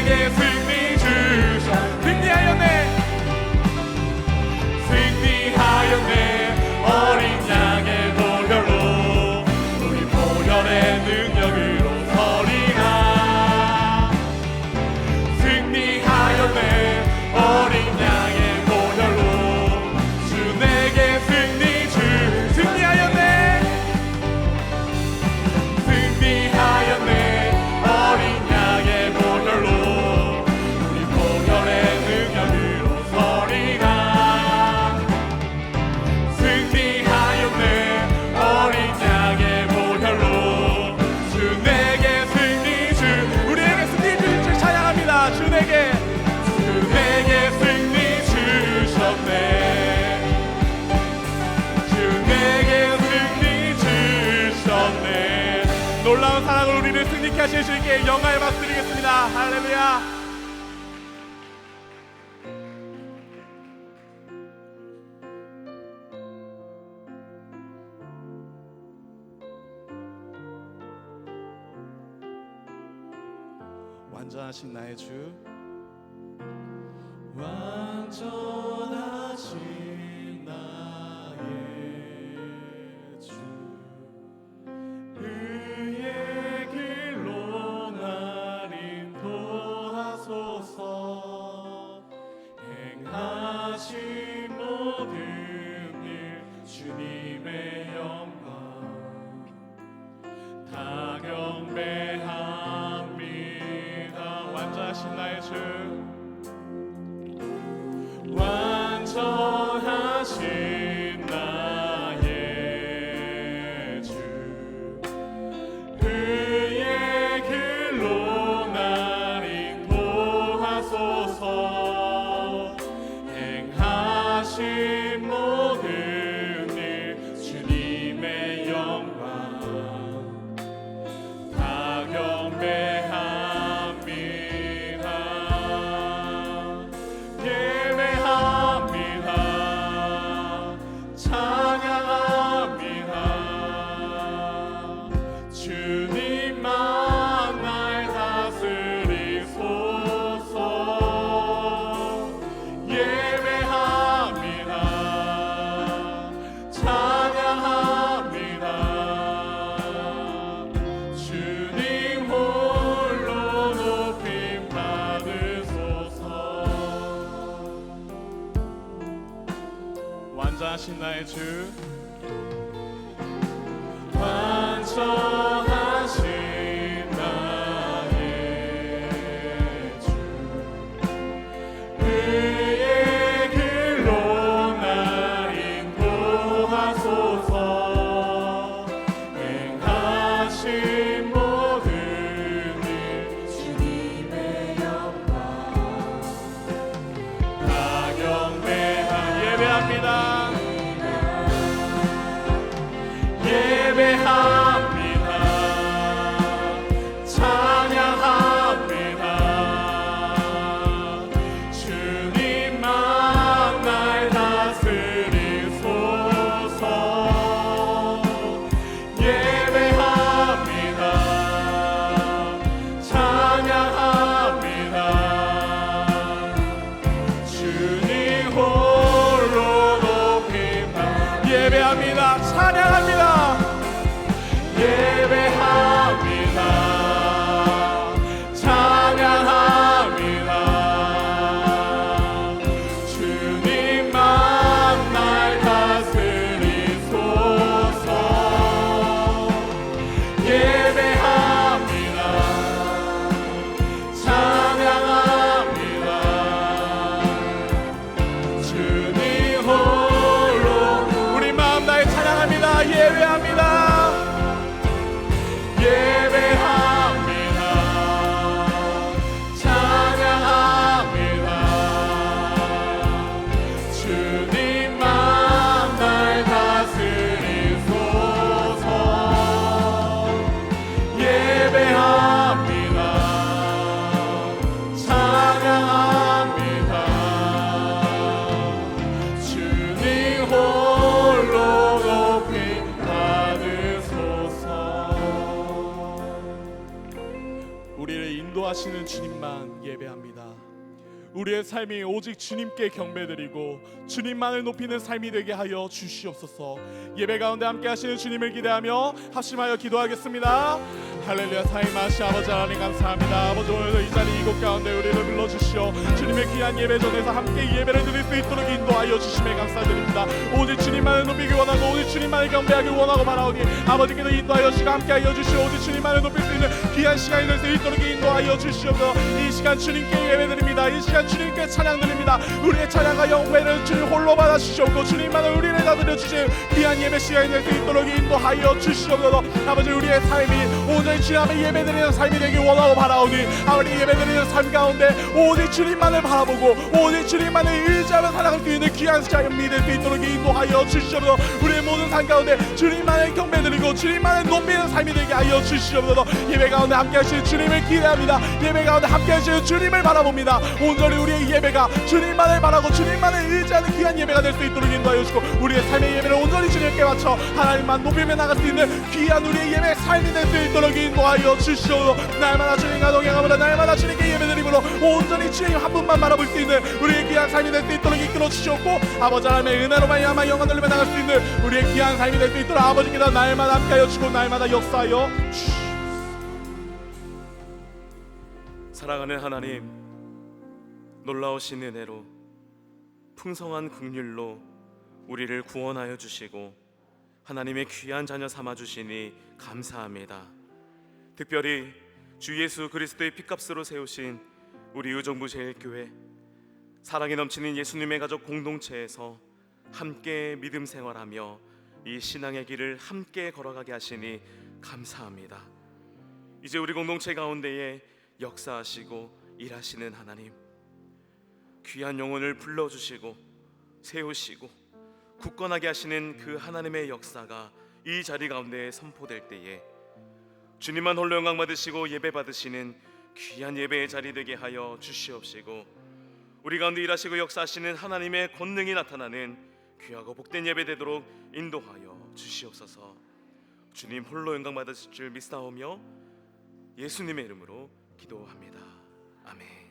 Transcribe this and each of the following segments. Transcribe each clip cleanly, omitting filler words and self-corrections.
내게 승리 주셔. 승리하였네. 승리하였네. 어린 양의 보혈로 우리 보혈의 능력으로 서리라. 승리하였네. 어린 양의 보혈로 주 내게 승리 주. 승리하였네. 승리하였네. 어린 양의 보혈로 우리 보혈의 능력으로 서리라. 승리하였네. 어린 양의 보혈로 주 내게 승리 주. 우리에게 승리 주 찬양합니다. 주 내게 승리 주셨네. 주 내게 승리 주셨네. 놀라운 사랑을 우리를 승리케 하실 주님께 영광의 박수 드리겠습니다. 할렐루야. 완전하신 나의 주, 완전하신 나의 주, 그의 길로 날 인도하소서. 행하신 모든 일 주님의 영광 다 경배합니다. 완전하신 나의 주, 완전하신 나의 주, 그의 길로 날 인도하소서. 행하신 모든 일 주님의 영광 다 경배합니다. 예배합니다. 찬양합니다. 주님만 날 다스리소서. 예배합니다. 찬양합니다. 주님 홀로 높임 받으소서. 완전하신 나의 주, 완전하신 나의 주, 그의 길로 날 인도하소서. 행하신 모든 일 주님의 영광 다 예배합니다. 예배합니다. 하시는 주님만 예배합니다. 우리의 삶이 오직 주님께 경배드리고 주님만을 높이는 삶이 되게 하여 주시옵소서. 예배 가운데 함께 하시는 주님을 기대하며 합심하여 기도하겠습니다. 할렐루야. 사랑하신 아버지 하나님 감사합니다. 아버지 오늘도 이 자리 이곳 가운데 우리를 불러주시오 주님의 귀한 예배 전에서 함께 예배를 드릴 수 있도록 인도하여 주심에 감사드립니다. 오직 주님만을 높이기 원하고 오직 주님만을 경배하기 원하고 바라오니 아버지께서 인도하여 주시고 함께하여 주시오. 오직 주님만을 높일 수 있는 귀한 시간이 될 수 있도록 인도하여 주시옵소서. 이 시간 주님께 예배드립니다. 이 시간 주님께 찬양드립니다. 우리의 찬양과 영광을 주님 홀로 받아 주시옵고 주님만을 우리를 다스려 주신 귀한 예배 시간이 될 수 있도록 인도하여 주시옵소서. 아버지 우리의 삶이 온전히 주님 앞에 예배드리는 삶이 되길 원하고 바라오니 아버지 예배드리는 삶 가운데 오직 주님만을 바라보고 오직 주님만을 의지하며 살아갈 수 있는 귀한 시간이 될 수 있도록 인도하여 주시옵소서. 우리의 모든 삶 가운데 주님만을 경배드리고 주님만을 높이는 삶이 되게 하여 주시옵소서. 예배 가운데 함께 하시는 주님을 기대합니다. 예배 가운데 함께 하시는 주님을 바라봅니다. 온전히 우리의 예배가 주님만을 바라고 주님만을 의지하는 귀한 예배가 될 수 있도록 인도하여 주시고 우리의 삶의 예배를 온전히 주님께 바쳐 하나님만 높이며 나갈 수 있는 귀한 우리의 예배의 삶이 될 수 있도록 인도하여 주시옵소서. 날마다 주님과 동행하보다 날마다 주님께 예배드림으로 온전히 주님 한 분만 바라볼 수 있는 우리의 귀한 삶이 될 수 있도록 이끌어 주시옵고 아버지 하나님의 은혜로 말미암아 영광 돌리며 나갈 수 있는 우리의 귀한 삶이 될 수 있도록 아버지께서 날마다 함께하여 주시고 날마다 역사하여 주시옵소서. 사랑하는 하나님, 놀라우신 은혜로 풍성한 긍휼로 우리를 구원하여 주시고 하나님의 귀한 자녀 삼아 주시니 감사합니다. 특별히 주 예수 그리스도의 피값으로 세우신 우리 의정부 제일교회 사랑이 넘치는 예수님의 가족 공동체에서 함께 믿음 생활하며 이 신앙의 길을 함께 걸어가게 하시니 감사합니다. 이제 우리 공동체 가운데에 역사하시고 일하시는 하나님, 귀한 영혼을 불러주시고 세우시고 굳건하게 하시는 그 하나님의 역사가 이 자리 가운데 선포될 때에 주님만 홀로 영광 받으시고 예배 받으시는 귀한 예배의 자리 되게 하여 주시옵시고 우리 가운데 일하시고 역사하시는 하나님의 권능이 나타나는 귀하고 복된 예배 되도록 인도하여 주시옵소서. 주님 홀로 영광 받으실 줄 믿사오며 예수님의 이름으로 기도합니다. 아멘.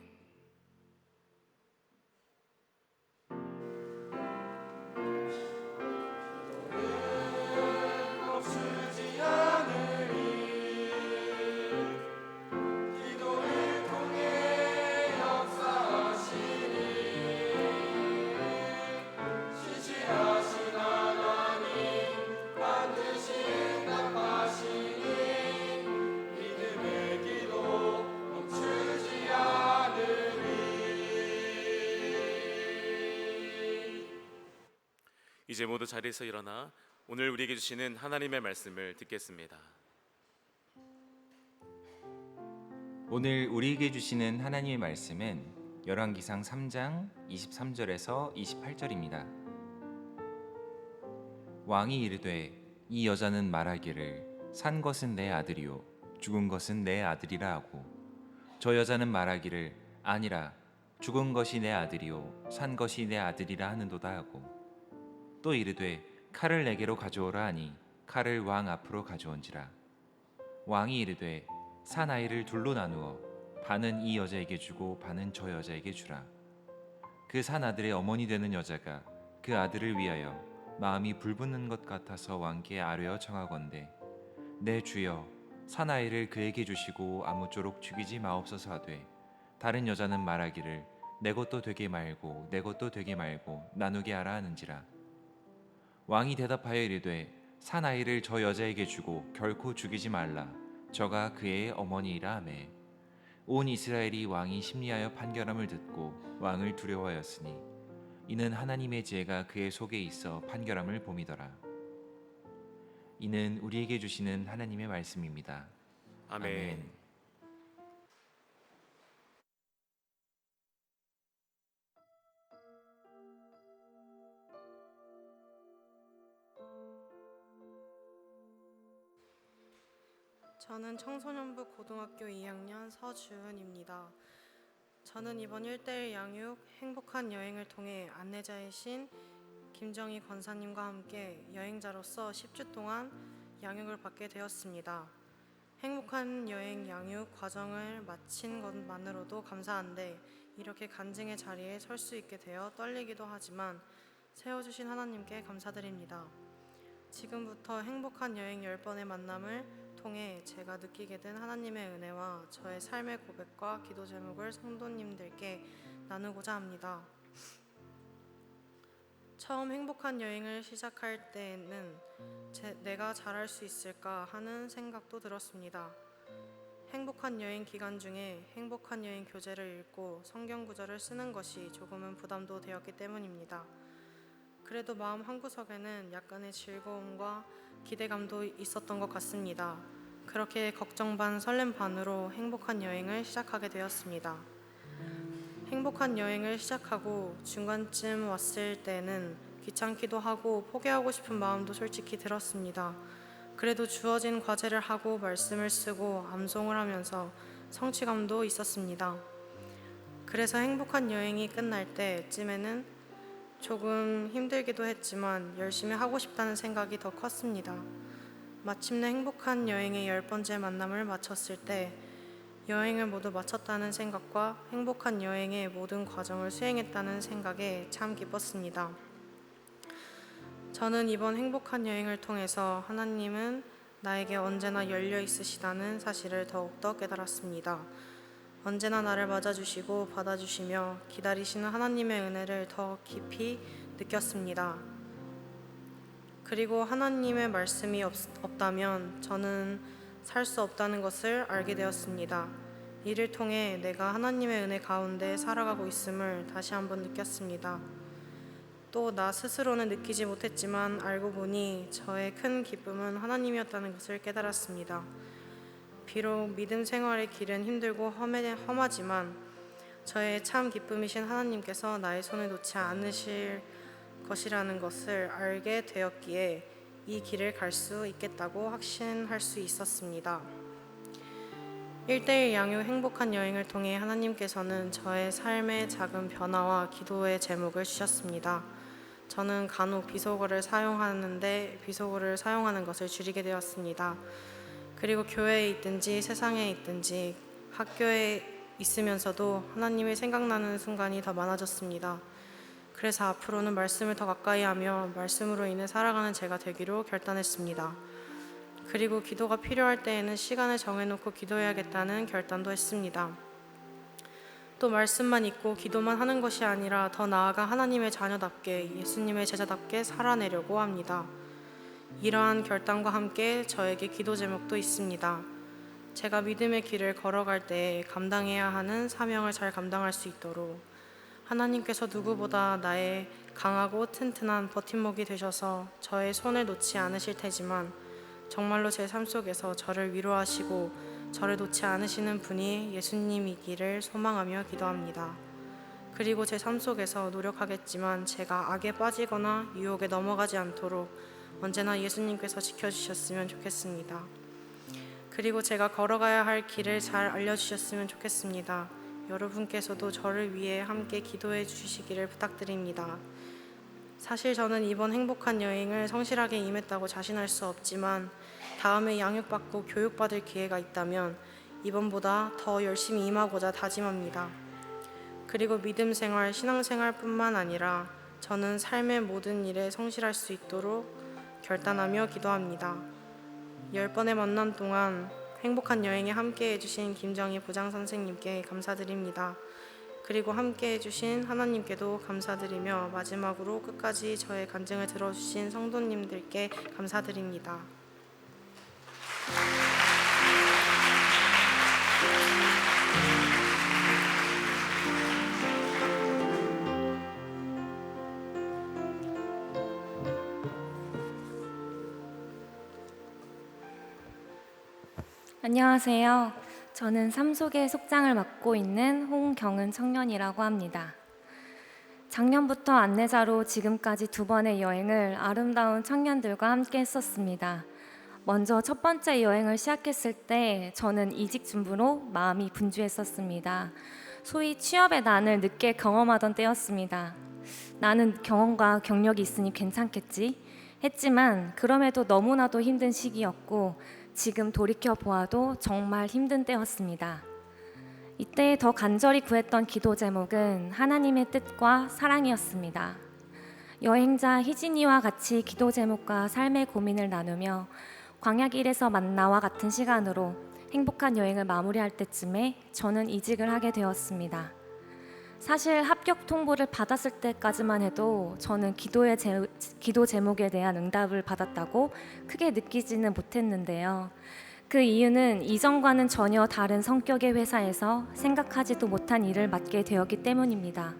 이제 모두 자리에서 일어나 오늘 우리에게 주시는 하나님의 말씀을 듣겠습니다. 오늘 우리에게 주시는 하나님의 말씀은 열왕기상 3장 23절에서 28절입니다. 왕이 이르되 이 여자는 말하기를 산 것은 내 아들이요 죽은 것은 내 아들이라 하고 저 여자는 말하기를 아니라 죽은 것이 내 아들이요 산 것이 내 아들이라 하는도다 하고 또 이르되 칼을 내게로 가져오라 하니 칼을 왕 앞으로 가져온지라. 왕이 이르되 산 아이를 둘로 나누어 반은 이 여자에게 주고 반은 저 여자에게 주라. 그 산 아들의 어머니 되는 여자가 그 아들을 위하여 마음이 불붙는 것 같아서 왕께 아뢰어 청하건대 내 주여 산 아이를 그에게 주시고 아무쪼록 죽이지 마옵소서 하되 다른 여자는 말하기를 내 것도 되게 말고 내 것도 되게 말고 나누게 하라 하는지라. 왕이 대답하여 이르되 산 아이를 저 여자에게 주고 결코 죽이지 말라. 저가 그의 어머니이라 하매 온 이스라엘이 왕이 심리하여 판결함을 듣고 왕을 두려워하였으니 이는 하나님의 지혜가 그의 속에 있어 판결함을 봄이더라. 이는 우리에게 주시는 하나님의 말씀입니다. 아멘. 저는 청소년부 고등학교 2학년 서주은입니다. 저는 이번 1:1 양육 행복한 여행을 통해 안내자이신 김정희 권사님과 함께 여행자로서 10주 동안 양육을 받게 되었습니다. 행복한 여행 양육 과정을 마친 것만으로도 감사한데 이렇게 간증의 자리에 설 수 있게 되어 떨리기도 하지만 세워주신 하나님께 감사드립니다. 지금부터 행복한 여행 10번의 만남을 통해 제가 느끼게 된 하나님의 은혜와 저의 삶의 고백과 기도 제목을 성도님들께 나누고자 합니다. 처음 행복한 여행을 시작할 때에는 내가 잘할 수 있을까 하는 생각도 들었습니다. 행복한 여행 기간 중에 행복한 여행 교재를 읽고 성경 구절을 쓰는 것이 조금은 부담도 되었기 때문입니다. 그래도 마음 한구석에는 약간의 즐거움과 기대감도 있었던 것 같습니다. 그렇게 걱정 반 설렘 반으로 행복한 여행을 시작하게 되었습니다. 행복한 여행을 시작하고 중간쯤 왔을 때는 귀찮기도 하고 포기하고 싶은 마음도 솔직히 들었습니다. 그래도 주어진 과제를 하고 말씀을 쓰고 암송을 하면서 성취감도 있었습니다. 그래서 행복한 여행이 끝날 때쯤에는 조금 힘들기도 했지만 열심히 하고 싶다는 생각이 더 컸습니다. 마침내 행복한 여행의 10번째 만남을 마쳤을 때 여행을 모두 마쳤다는 생각과 행복한 여행의 모든 과정을 수행했다는 생각에 참 기뻤습니다. 저는 이번 행복한 여행을 통해서 하나님은 나에게 언제나 열려 있으시다는 사실을 더욱더 깨달았습니다. 언제나 나를 맞아주시고 받아주시며 기다리시는 하나님의 은혜를 더 깊이 느꼈습니다. 그리고 하나님의 말씀이 없다면 저는 살 수 없다는 것을 알게 되었습니다. 이를 통해 내가 하나님의 은혜 가운데 살아가고 있음을 다시 한번 느꼈습니다. 또 나 스스로는 느끼지 못했지만 알고 보니 저의 큰 기쁨은 하나님이었다는 것을 깨달았습니다. 비록 믿음 생활의 길은 힘들고 험하지만 저의 참 기쁨이신 하나님께서 나의 손을 놓지 않으실 것이라는 것을 알게 되었기에 이 길을 갈 수 있겠다고 확신할 수 있었습니다. 1:1 양육 행복한 여행을 통해 하나님께서는 저의 삶의 작은 변화와 기도의 제목을 주셨습니다. 저는 간혹 비속어를 사용하는데 비속어를 사용하는 것을 줄이게 되었습니다. 그리고 교회에 있든지 세상에 있든지 학교에 있으면서도 하나님이 생각나는 순간이 더 많아졌습니다. 그래서 앞으로는 말씀을 더 가까이 하며 말씀으로 인해 살아가는 제가 되기로 결단했습니다. 그리고 기도가 필요할 때에는 시간을 정해놓고 기도해야겠다는 결단도 했습니다. 또 말씀만 읽고 기도만 하는 것이 아니라 더 나아가 하나님의 자녀답게 예수님의 제자답게 살아내려고 합니다. 이러한 결단과 함께 저에게 기도 제목도 있습니다. 제가 믿음의 길을 걸어갈 때 감당해야 하는 사명을 잘 감당할 수 있도록 하나님께서 누구보다 나의 강하고 튼튼한 버팀목이 되셔서 저의 손을 놓지 않으실 테지만 정말로 제 삶 속에서 저를 위로하시고 저를 놓지 않으시는 분이 예수님이기를 소망하며 기도합니다. 그리고 제 삶 속에서 노력하겠지만 제가 악에 빠지거나 유혹에 넘어가지 않도록 언제나 예수님께서 지켜주셨으면 좋겠습니다. 그리고 제가 걸어가야 할 길을 잘 알려주셨으면 좋겠습니다. 여러분께서도 저를 위해 함께 기도해 주시기를 부탁드립니다. 사실 저는 이번 행복한 여행을 성실하게 임했다고 자신할 수 없지만 다음에 양육받고 교육받을 기회가 있다면 이번보다 더 열심히 임하고자 다짐합니다. 그리고 믿음 생활, 신앙생활뿐만 아니라 저는 삶의 모든 일에 성실할 수 있도록 결단하며 기도합니다. 10번의 만남 동안 행복한 여행에 함께 해주신 김정희 부장 선생님께 감사드립니다. 그리고 함께 해주신 하나님께도 감사드리며 마지막으로 끝까지 저의 간증을 들어주신 성도님들께 감사드립니다. 안녕하세요. 저는 삼속의 속장을 맡고 있는 홍경은 청년이라고 합니다. 작년부터 안내자로 지금까지 2번의 여행을 아름다운 청년들과 함께 했었습니다. 먼저 첫 번째 여행을 시작했을 때 저는 이직 준비로 마음이 분주했었습니다. 소위 취업의 난을 늦게 경험하던 때였습니다. 나는 경험과 경력이 있으니 괜찮겠지 했지만 그럼에도 너무나도 힘든 시기였고 지금 돌이켜 보아도 정말 힘든 때였습니다. 이때 더 간절히 구했던 기도 제목은 하나님의 뜻과 사랑이었습니다. 여행자 희진이와 같이 기도 제목과 삶의 고민을 나누며 광야길에서 만나와 같은 시간으로 행복한 여행을 마무리할 때쯤에 저는 이직을 하게 되었습니다. 사실 합격 통보를 받았을 때까지만 해도 저는 기도 제목에 대한 응답을 받았다고 크게 느끼지는 못했는데요. 그 이유는 이전과는 전혀 다른 성격의 회사에서 생각하지도 못한 일을 맡게 되었기 때문입니다.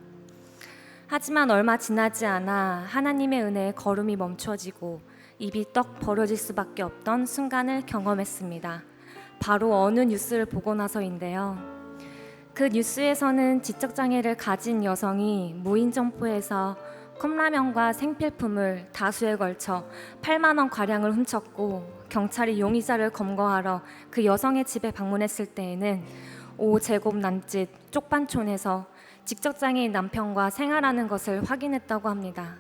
하지만 얼마 지나지 않아 하나님의 은혜에 걸음이 멈춰지고 입이 떡 벌어질 수밖에 없던 순간을 경험했습니다. 바로 어느 뉴스를 보고 나서인데요. 그 뉴스에서는 지적장애를 가진 여성이 무인 점포에서 컵라면과 생필품을 다수에 걸쳐 8만 원 가량을 훔쳤고 경찰이 용의자를 검거하러 그 여성의 집에 방문했을 때에는 5제곱 남짓 쪽반촌에서 지적장애인 남편과 생활하는 것을 확인했다고 합니다.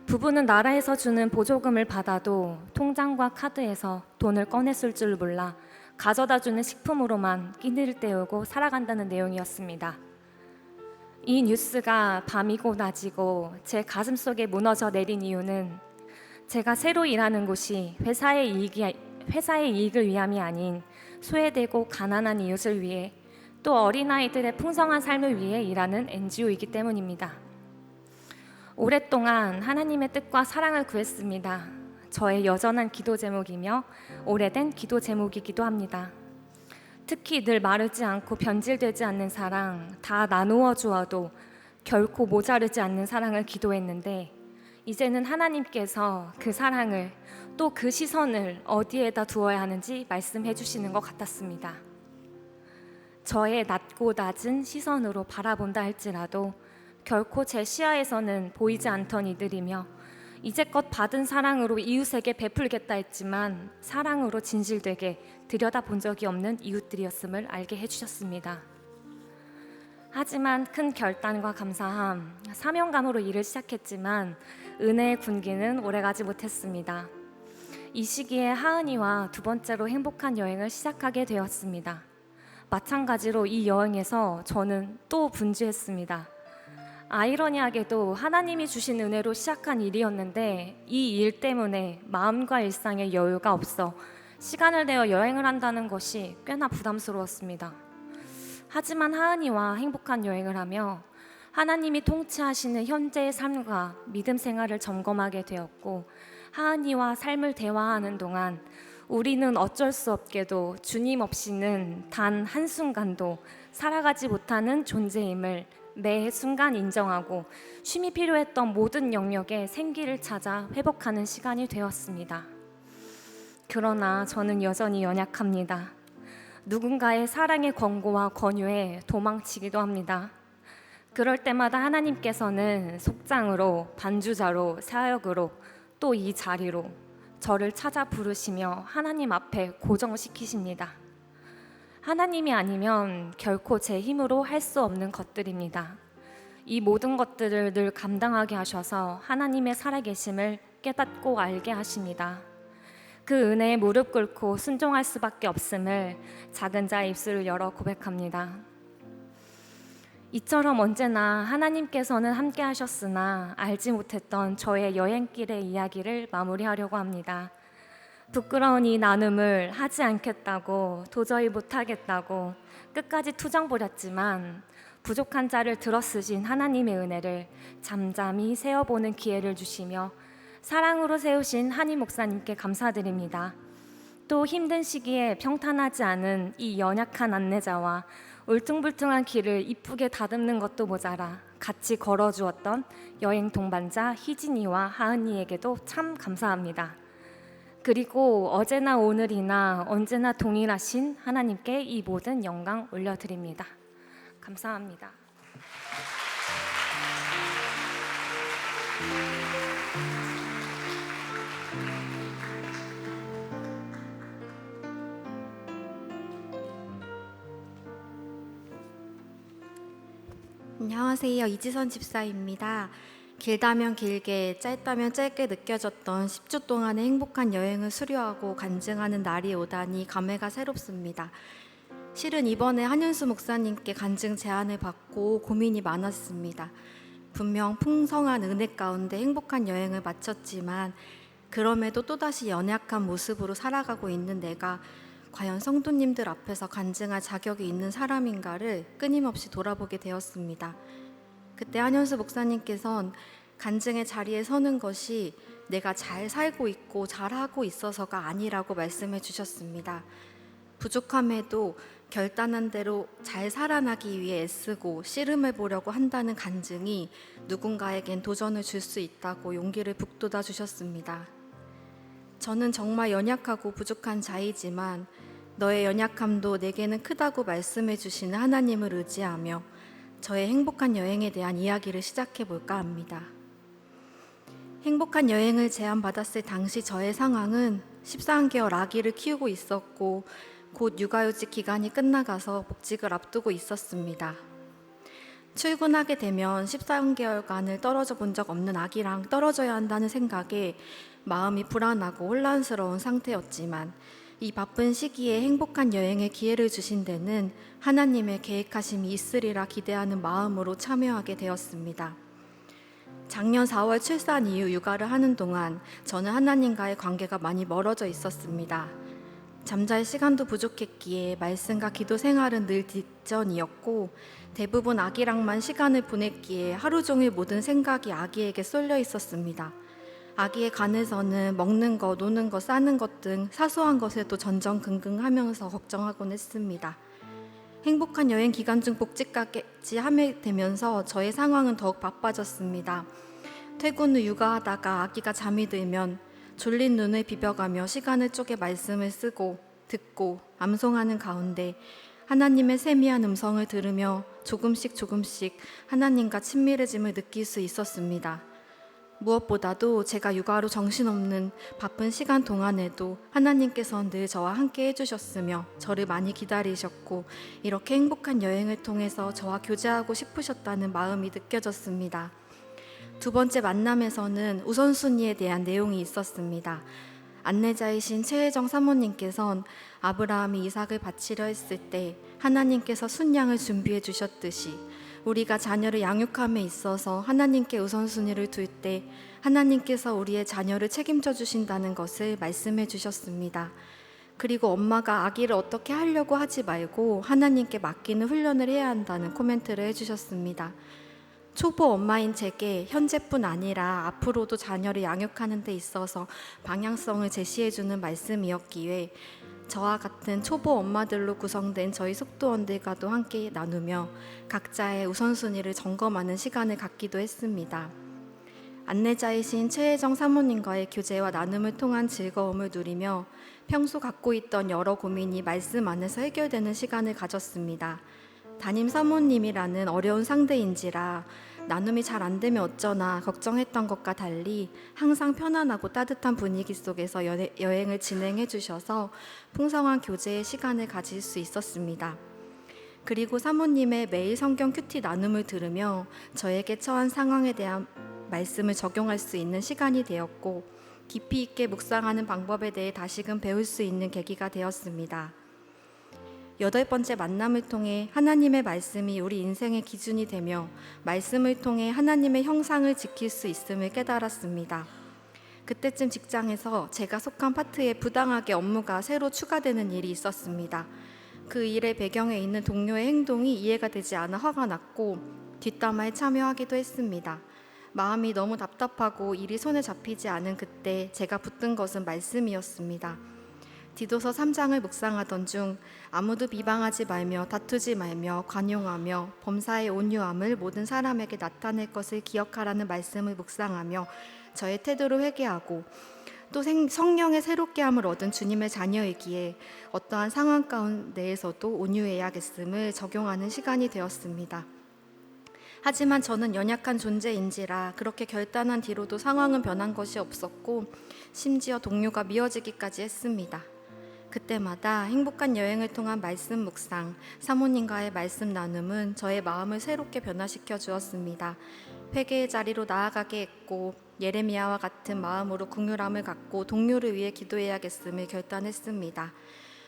부부는 나라에서 주는 보조금을 받아도 통장과 카드에서 돈을 꺼냈을 줄 몰라 가져다주는 식품으로만 끼니를 때우고 살아간다는 내용이었습니다. 이 뉴스가 밤이고 낮이고 제 가슴속에 무너져 내린 이유는 제가 새로 일하는 곳이 회사의 이익을 위함이 아닌 소외되고 가난한 이웃을 위해 또 어린아이들의 풍성한 삶을 위해 일하는 NGO이기 때문입니다. 오랫동안 하나님의 뜻과 사랑을 구했습니다. 저의 여전한 기도 제목이며 오래된 기도 제목이기도 합니다. 특히 늘 마르지 않고 변질되지 않는 사랑, 다 나누어 주어도 결코 모자르지 않는 사랑을 기도했는데 이제는 하나님께서 그 사랑을 또 그 시선을 어디에다 두어야 하는지 말씀해 주시는 것 같았습니다. 저의 낮고 낮은 시선으로 바라본다 할지라도 결코 제 시야에서는 보이지 않던 이들이며 이제껏 받은 사랑으로 이웃에게 베풀겠다 했지만 사랑으로 진실되게 들여다본 적이 없는 이웃들이었음을 알게 해주셨습니다. 하지만 큰 결단과 감사함, 사명감으로 일을 시작했지만 은혜의 군기는 오래가지 못했습니다. 이 시기에 하은이와 두 번째로 행복한 여행을 시작하게 되었습니다. 마찬가지로 이 여행에서 저는 또 분주했습니다. 아이러니하게도 하나님이 주신 은혜로 시작한 일이었는데 이 일 때문에 마음과 일상에 여유가 없어 시간을 내어 여행을 한다는 것이 꽤나 부담스러웠습니다. 하지만 하은이와 행복한 여행을 하며 하나님이 통치하시는 현재의 삶과 믿음 생활을 점검하게 되었고 하은이와 삶을 대화하는 동안 우리는 어쩔 수 없게도 주님 없이는 단 한순간도 살아가지 못하는 존재임을 매 순간 인정하고 쉼이 필요했던 모든 영역에 생기를 찾아 회복하는 시간이 되었습니다. 그러나 저는 여전히 연약합니다. 누군가의 사랑의 권고와 권유에 도망치기도 합니다. 그럴 때마다 하나님께서는 속장으로, 반주자로, 사역으로 또 이 자리로 저를 찾아 부르시며 하나님 앞에 고정시키십니다. 하나님이 아니면 결코 제 힘으로 할 수 없는 것들입니다. 이 모든 것들을 늘 감당하게 하셔서 하나님의 살아계심을 깨닫고 알게 하십니다. 그 은혜에 무릎 꿇고 순종할 수밖에 없음을 작은 자의 입술을 열어 고백합니다. 이처럼 언제나 하나님께서는 함께 하셨으나 알지 못했던 저의 여행길의 이야기를 마무리하려고 합니다. 부끄러운 이 나눔을 하지 않겠다고 도저히 못하겠다고 끝까지 투정 부렸지만 부족한 자를 들어쓰신 하나님의 은혜를 잠잠히 세어보는 기회를 주시며 사랑으로 세우신 한희 목사님께 감사드립니다. 또 힘든 시기에 평탄하지 않은 이 연약한 안내자와 울퉁불퉁한 길을 이쁘게 다듬는 것도 모자라 같이 걸어주었던 여행 동반자 희진이와 하은이에게도 참 감사합니다. 그리고 어제나 오늘이나 언제나 동일하신 하나님께 이 모든 영광 올려드립니다. 감사합니다. 안녕하세요. 이지선 집사입니다. 길다면 길게, 짧다면 짧게 느껴졌던 10주 동안의 행복한 여행을 수료하고 간증하는 날이 오다니 감회가 새롭습니다. 실은 이번에 한윤수 목사님께 간증 제안을 받고 고민이 많았습니다. 분명 풍성한 은혜 가운데 행복한 여행을 마쳤지만 그럼에도 또다시 연약한 모습으로 살아가고 있는 내가 과연 성도님들 앞에서 간증할 자격이 있는 사람인가를 끊임없이 돌아보게 되었습니다. 그때 한윤수 목사님께서는 간증의 자리에 서는 것이 내가 잘 살고 있고 잘하고 있어서가 아니라고 말씀해 주셨습니다. 부족함에도 결단한 대로 잘 살아나기 위해 애쓰고 씨름해 보려고 한다는 간증이 누군가에겐 도전을 줄 수 있다고 용기를 북돋아 주셨습니다. 저는 정말 연약하고 부족한 자이지만 너의 연약함도 내게는 크다고 말씀해 주시는 하나님을 의지하며 저의 행복한 여행에 대한 이야기를 시작해 볼까 합니다. 행복한 여행을 제안받았을 당시 저의 상황은 13개월 아기를 키우고 있었고 곧 육아휴직 기간이 끝나가서 복직을 앞두고 있었습니다. 출근하게 되면 13개월간을 떨어져 본 적 없는 아기랑 떨어져야 한다는 생각에 마음이 불안하고 혼란스러운 상태였지만 이 바쁜 시기에 행복한 여행의 기회를 주신 데는 하나님의 계획하심이 있으리라 기대하는 마음으로 참여하게 되었습니다. 작년 4월 출산 이후 육아를 하는 동안 저는 하나님과의 관계가 많이 멀어져 있었습니다. 잠잘 시간도 부족했기에 말씀과 기도 생활은 늘 뒷전이었고 대부분 아기랑만 시간을 보냈기에 하루 종일 모든 생각이 아기에게 쏠려 있었습니다. 아기에 관해서는 먹는 것, 노는 것, 싸는 것 등 사소한 것에도 전전긍긍하면서 걱정하곤 했습니다. 행복한 여행 기간 중 복직까지 하게 되면서 저의 상황은 더욱 바빠졌습니다. 퇴근 후 육아하다가 아기가 잠이 들면 졸린 눈을 비벼가며 시간을 쪼개 말씀을 쓰고 듣고 암송하는 가운데 하나님의 세미한 음성을 들으며 조금씩 하나님과 친밀해짐을 느낄 수 있었습니다. 무엇보다도 제가 육아로 정신없는 바쁜 시간 동안에도 하나님께서 늘 저와 함께 해주셨으며 저를 많이 기다리셨고 이렇게 행복한 여행을 통해서 저와 교제하고 싶으셨다는 마음이 느껴졌습니다. 두 번째 만남에서는 우선순위에 대한 내용이 있었습니다. 안내자이신 최혜정 사모님께서는 아브라함이 이삭을 바치려 했을 때 하나님께서 순양을 준비해 주셨듯이 우리가 자녀를 양육함에 있어서 하나님께 우선순위를 둘 때 하나님께서 우리의 자녀를 책임져 주신다는 것을 말씀해 주셨습니다. 그리고 엄마가 아기를 어떻게 하려고 하지 말고 하나님께 맡기는 훈련을 해야 한다는 코멘트를 해주셨습니다. 초보 엄마인 제게 현재뿐 아니라 앞으로도 자녀를 양육하는 데 있어서 방향성을 제시해주는 말씀이었기에 저와 같은 초보 엄마들로 구성된 저희 속도원들과도 함께 나누며 각자의 우선순위를 점검하는 시간을 갖기도 했습니다. 안내자이신 최혜정 사모님과의 교제와 나눔을 통한 즐거움을 누리며 평소 갖고 있던 여러 고민이 말씀 안에서 해결되는 시간을 가졌습니다. 담임 사모님이라는 어려운 상대인지라 나눔이 잘 안 되면 어쩌나 걱정했던 것과 달리 항상 편안하고 따뜻한 분위기 속에서 여행을 진행해 주셔서 풍성한 교제의 시간을 가질 수 있었습니다. 그리고 사모님의 매일 성경 큐티 나눔을 들으며 저에게 처한 상황에 대한 말씀을 적용할 수 있는 시간이 되었고 깊이 있게 묵상하는 방법에 대해 다시금 배울 수 있는 계기가 되었습니다. 8번째 만남을 통해 하나님의 말씀이 우리 인생의 기준이 되며 말씀을 통해 하나님의 형상을 지킬 수 있음을 깨달았습니다. 그때쯤 직장에서 제가 속한 파트에 부당하게 업무가 새로 추가되는 일이 있었습니다. 그 일의 배경에 있는 동료의 행동이 이해가 되지 않아 화가 났고 뒷담화에 참여하기도 했습니다. 마음이 너무 답답하고 일이 손에 잡히지 않은 그때 제가 붙든 것은 말씀이었습니다. 디도서 3장을 묵상하던 중 아무도 비방하지 말며 다투지 말며 관용하며 범사의 온유함을 모든 사람에게 나타낼 것을 기억하라는 말씀을 묵상하며 저의 태도를 회개하고 또 성령의 새롭게 함을 얻은 주님의 자녀이기에 어떠한 상황 가운데에서도 온유해야겠음을 적용하는 시간이 되었습니다. 하지만 저는 연약한 존재인지라 그렇게 결단한 뒤로도 상황은 변한 것이 없었고 심지어 동료가 미워지기까지 했습니다. 그때마다 행복한 여행을 통한 말씀 묵상, 사모님과의 말씀 나눔은 저의 마음을 새롭게 변화시켜 주었습니다. 회개의 자리로 나아가게 했고 예레미야와 같은 마음으로 긍휼함을 갖고 동료를 위해 기도해야겠음을 결단했습니다.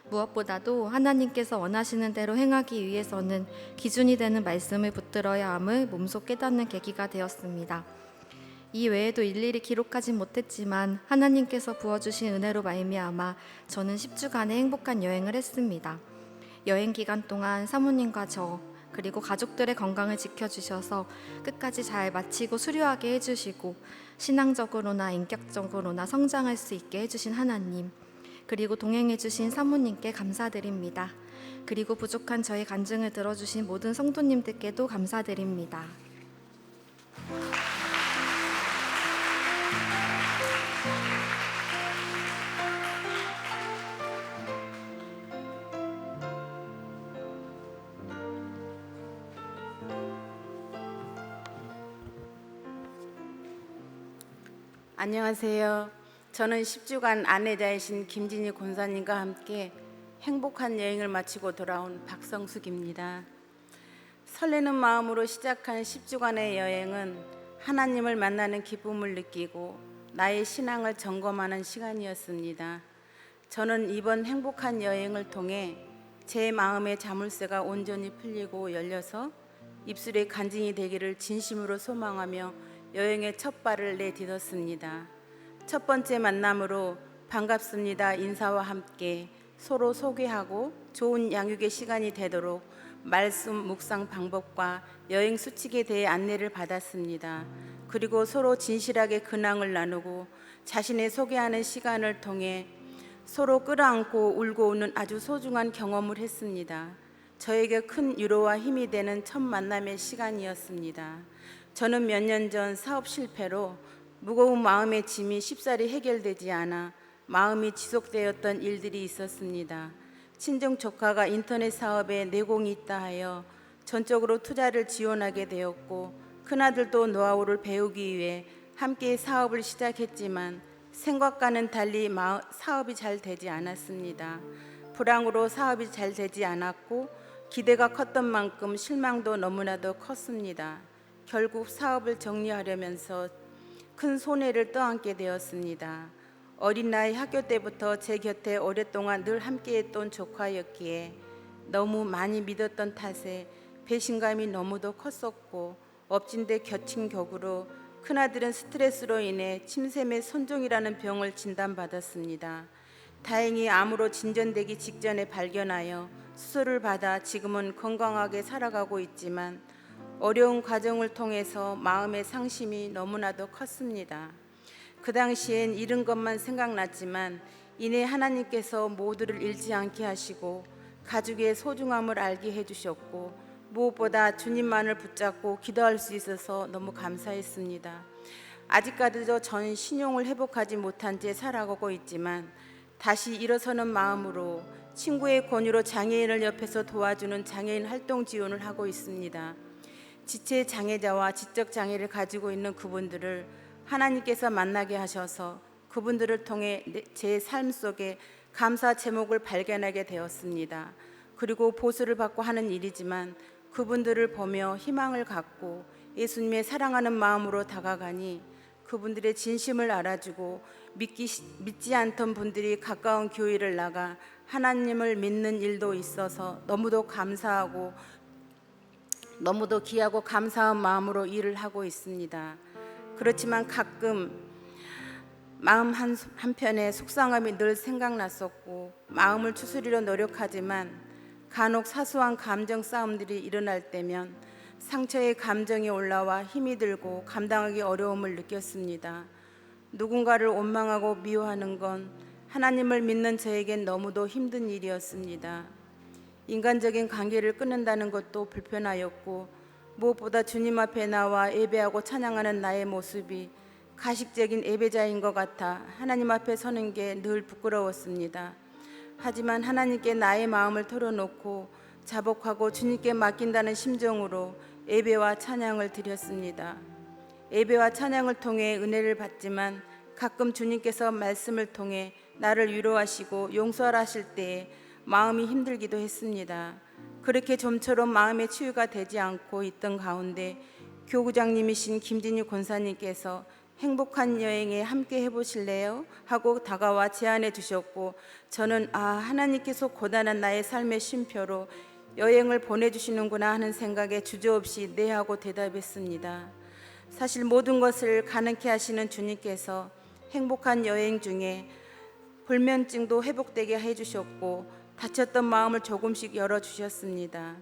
무엇보다도 하나님께서 원하시는 대로 행하기 위해서는 기준이 되는 말씀을 붙들어야 함을 몸소 깨닫는 계기가 되었습니다. 이 외에도 일일이 기록하진 못했지만 하나님께서 부어주신 은혜로 말미암아 저는 10주간의 행복한 여행을 했습니다. 여행 기간 동안 사모님과 저 그리고 가족들의 건강을 지켜주셔서 끝까지 잘 마치고 수료하게 해주시고 신앙적으로나 인격적으로나 성장할 수 있게 해주신 하나님, 그리고 동행해주신 사모님께 감사드립니다. 그리고 부족한 저의 간증을 들어주신 모든 성도님들께도 감사드립니다. 안녕하세요. 저는 10주간 아내자이신 김진희 권사님과 함께 행복한 여행을 마치고 돌아온 박성숙입니다. 설레는 마음으로 시작한 10주간의 여행은 하나님을 만나는 기쁨을 느끼고 나의 신앙을 점검하는 시간이었습니다. 저는 이번 행복한 여행을 통해 제 마음의 자물쇠가 온전히 풀리고 열려서 입술에 간증이 되기를 진심으로 소망하며 여행의 첫 발을 내딛었습니다. 첫 번째 만남으로 반갑습니다 인사와 함께 서로 소개하고 좋은 양육의 시간이 되도록 말씀 묵상 방법과 여행 수칙에 대해 안내를 받았습니다. 그리고 서로 진실하게 근황을 나누고 자신의 소개하는 시간을 통해 서로 끌어안고 울고 웃는 아주 소중한 경험을 했습니다. 저에게 큰 위로와 힘이 되는 첫 만남의 시간이었습니다. 저는 몇 년 전 사업 실패로 무거운 마음의 짐이 쉽사리 해결되지 않아 마음이 지속되었던 일들이 있었습니다. 친정 조카가 인터넷 사업에 내공이 있다 하여 전적으로 투자를 지원하게 되었고 큰아들도 노하우를 배우기 위해 함께 사업을 시작했지만 생각과는 달리 사업이 잘 되지 않았습니다. 불황으로 사업이 잘 되지 않았고 기대가 컸던 만큼 실망도 너무나도 컸습니다. 결국 사업을 정리하려면서 큰 손해를 떠안게 되었습니다. 어린 나이 학교 때부터 제 곁에 오랫동안 늘 함께했던 조카였기에 너무 많이 믿었던 탓에 배신감이 너무도 컸었고 엎친 데 겹친 격으로 큰아들은 스트레스로 인해 침샘의 손종이라는 병을 진단받았습니다. 다행히 암으로 진전되기 직전에 발견하여 수술을 받아 지금은 건강하게 살아가고 있지만 어려운 과정을 통해서 마음의 상심이 너무나도 컸습니다. 그 당시엔 잃은 것만 생각났지만 이내 하나님께서 모두를 잃지 않게 하시고 가족의 소중함을 알게 해주셨고 무엇보다 주님만을 붙잡고 기도할 수 있어서 너무 감사했습니다. 아직까지도 전 신용을 회복하지 못한 채 살아가고 있지만 다시 일어서는 마음으로 친구의 권유로 장애인을 옆에서 도와주는 장애인 활동 지원을 하고 있습니다. 지체 장애자와 지적 장애를 가지고 있는 그분들을 하나님께서 만나게 하셔서 그분들을 통해 제 삶 속에 감사 제목을 발견하게 되었습니다. 그리고 보수를 받고 하는 일이지만 그분들을 보며 희망을 갖고 예수님의 사랑하는 마음으로 다가가니 그분들의 진심을 알아주고 믿지 않던 분들이 가까운 교회를 나가 하나님을 믿는 일도 있어서 너무도 감사하고 너무도 귀하고 감사한 마음으로 일을 하고 있습니다. 그렇지만 가끔 마음 한편에 속상함이 늘 생각났었고 마음을 추스리려 노력하지만 간혹 사소한 감정 싸움들이 일어날 때면 상처의 감정이 올라와 힘이 들고 감당하기 어려움을 느꼈습니다. 누군가를 원망하고 미워하는 건 하나님을 믿는 저에겐 너무도 힘든 일이었습니다. 인간적인 관계를 끊는다는 것도 불편하였고 무엇보다 주님 앞에 나와 예배하고 찬양하는 나의 모습이 가식적인 예배자인 것 같아 하나님 앞에 서는 게 늘 부끄러웠습니다. 하지만 하나님께 나의 마음을 털어놓고 자복하고 주님께 맡긴다는 심정으로 예배와 찬양을 드렸습니다. 예배와 찬양을 통해 은혜를 받지만 가끔 주님께서 말씀을 통해 나를 위로하시고 용서하라 하실 때에 마음이 힘들기도 했습니다. 그렇게 좀처럼 마음의 치유가 되지 않고 있던 가운데 교구장님이신 김진희 권사님께서 행복한 여행에 함께 해보실래요? 하고 다가와 제안해 주셨고, 저는 하나님께서 고단한 나의 삶의 쉼표로 여행을 보내주시는구나 하는 생각에 주저없이 네 하고 대답했습니다. 사실 모든 것을 가능케 하시는 주님께서 행복한 여행 중에 불면증도 회복되게 해주셨고 다쳤던 마음을 조금씩 열어주셨습니다.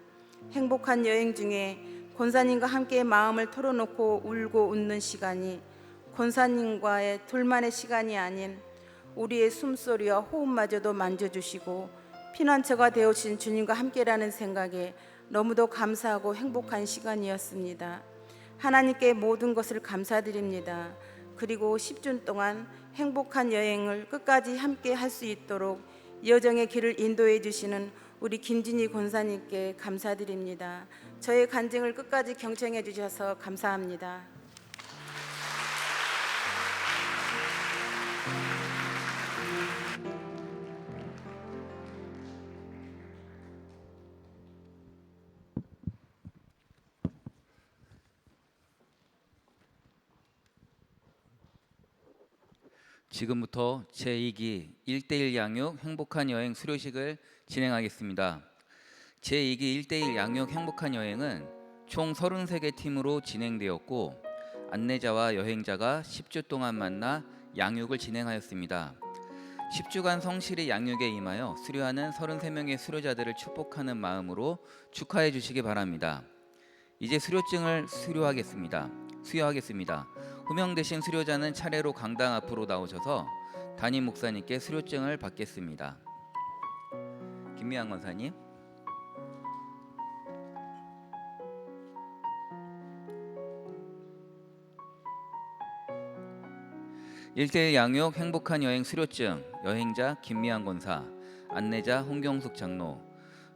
행복한 여행 중에 권사님과 함께 마음을 털어놓고 울고 웃는 시간이 권사님과의 둘만의 시간이 아닌 우리의 숨소리와 호흡마저도 만져주시고 피난처가 되어주신 주님과 함께라는 생각에 너무도 감사하고 행복한 시간이었습니다. 하나님께 모든 것을 감사드립니다. 그리고 10주 동안 행복한 여행을 끝까지 함께 할 수 있도록 여정의 길을 인도해 주시는 우리 김진희 권사님께 감사드립니다. 저의 간증을 끝까지 경청해 주셔서 감사합니다. 지금부터 제2기 1:1 양육 행복한 여행 수료식을 진행하겠습니다. 제2기 1:1 양육 행복한 여행은 총 33개 팀으로 진행되었고 안내자와 여행자가 10주 동안 만나 양육을 진행하였습니다. 10주간 성실히 양육에 임하여 수료하는 33명의 수료자들을 축복하는 마음으로 축하해 주시기 바랍니다. 이제 수료증을 수여하겠습니다. 호명되신 수료자는 차례로 강당 앞으로 나오셔서 담임 목사님께 수료증을 받겠습니다. 김미양 권사님. (1:1) 양육 행복한 여행 수료증 여행자 김미양 권사, 안내자 홍경숙 장로.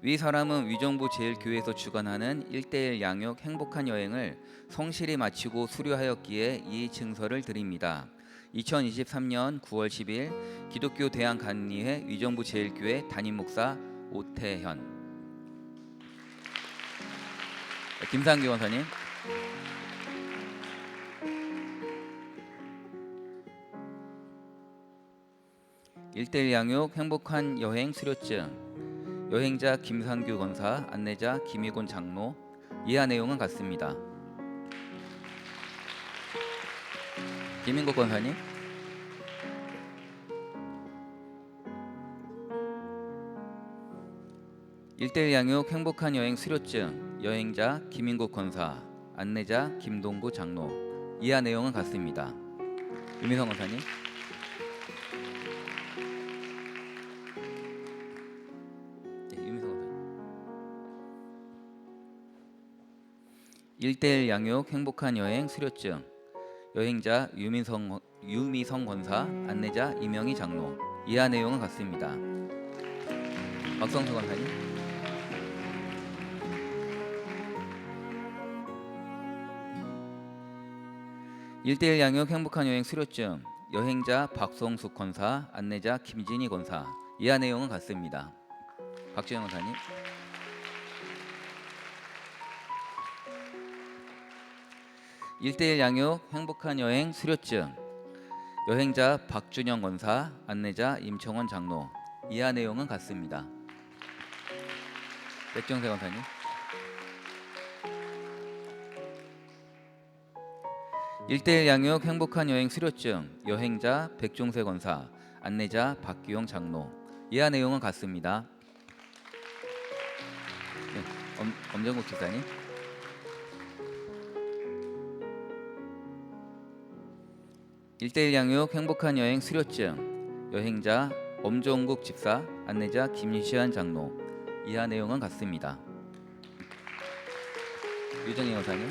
위 사람은 위정부 제1교회에서 주관하는 1:1 양육 행복한 여행을 성실히 마치고 수료하였기에 이 증서를 드립니다. 2023년 9월 10일 기독교 대한간리회 위정부 제1교회 담임 목사 오태현. 김상규 원사님. (1:1) 양육 행복한 여행 수료증 여행자 김상규 권사, 안내자 김희곤 장로. 이하 내용은 같습니다. 김인국 권사님. (1:1) 양육 행복한 여행 수료증 여행자 김인국 권사, 안내자 김동구 장로. 이하 내용은 같습니다. 유미성 권사님. (1:1) 양육 행복한 여행 수료증 여행자 유미성 권사, 안내자 이명희 장로. 이하 내용은 같습니다. 박성수 권사님. (1:1) 양육 행복한 여행 수료증 여행자 박성숙 권사, 안내자 김진희 권사. 이하 내용은 같습니다. 박주영 권사님. (1:1) 양육 행복한 여행 수료증 여행자 박준영 권사, 안내자 임청원 장로. 이하 내용은 같습니다. 백정세 권사님. (1:1) 양육 행복한 여행 수료증 여행자 백종세 권사, 안내자 박규영 장로. 이하 내용은 같습니다. 엄정국 집사님. (1:1) 양육 행복한 여행 수료증 여행자 엄종국 집사, 안내자 김시환 장로. 이하 내용은 같습니다. 유정희 권사님.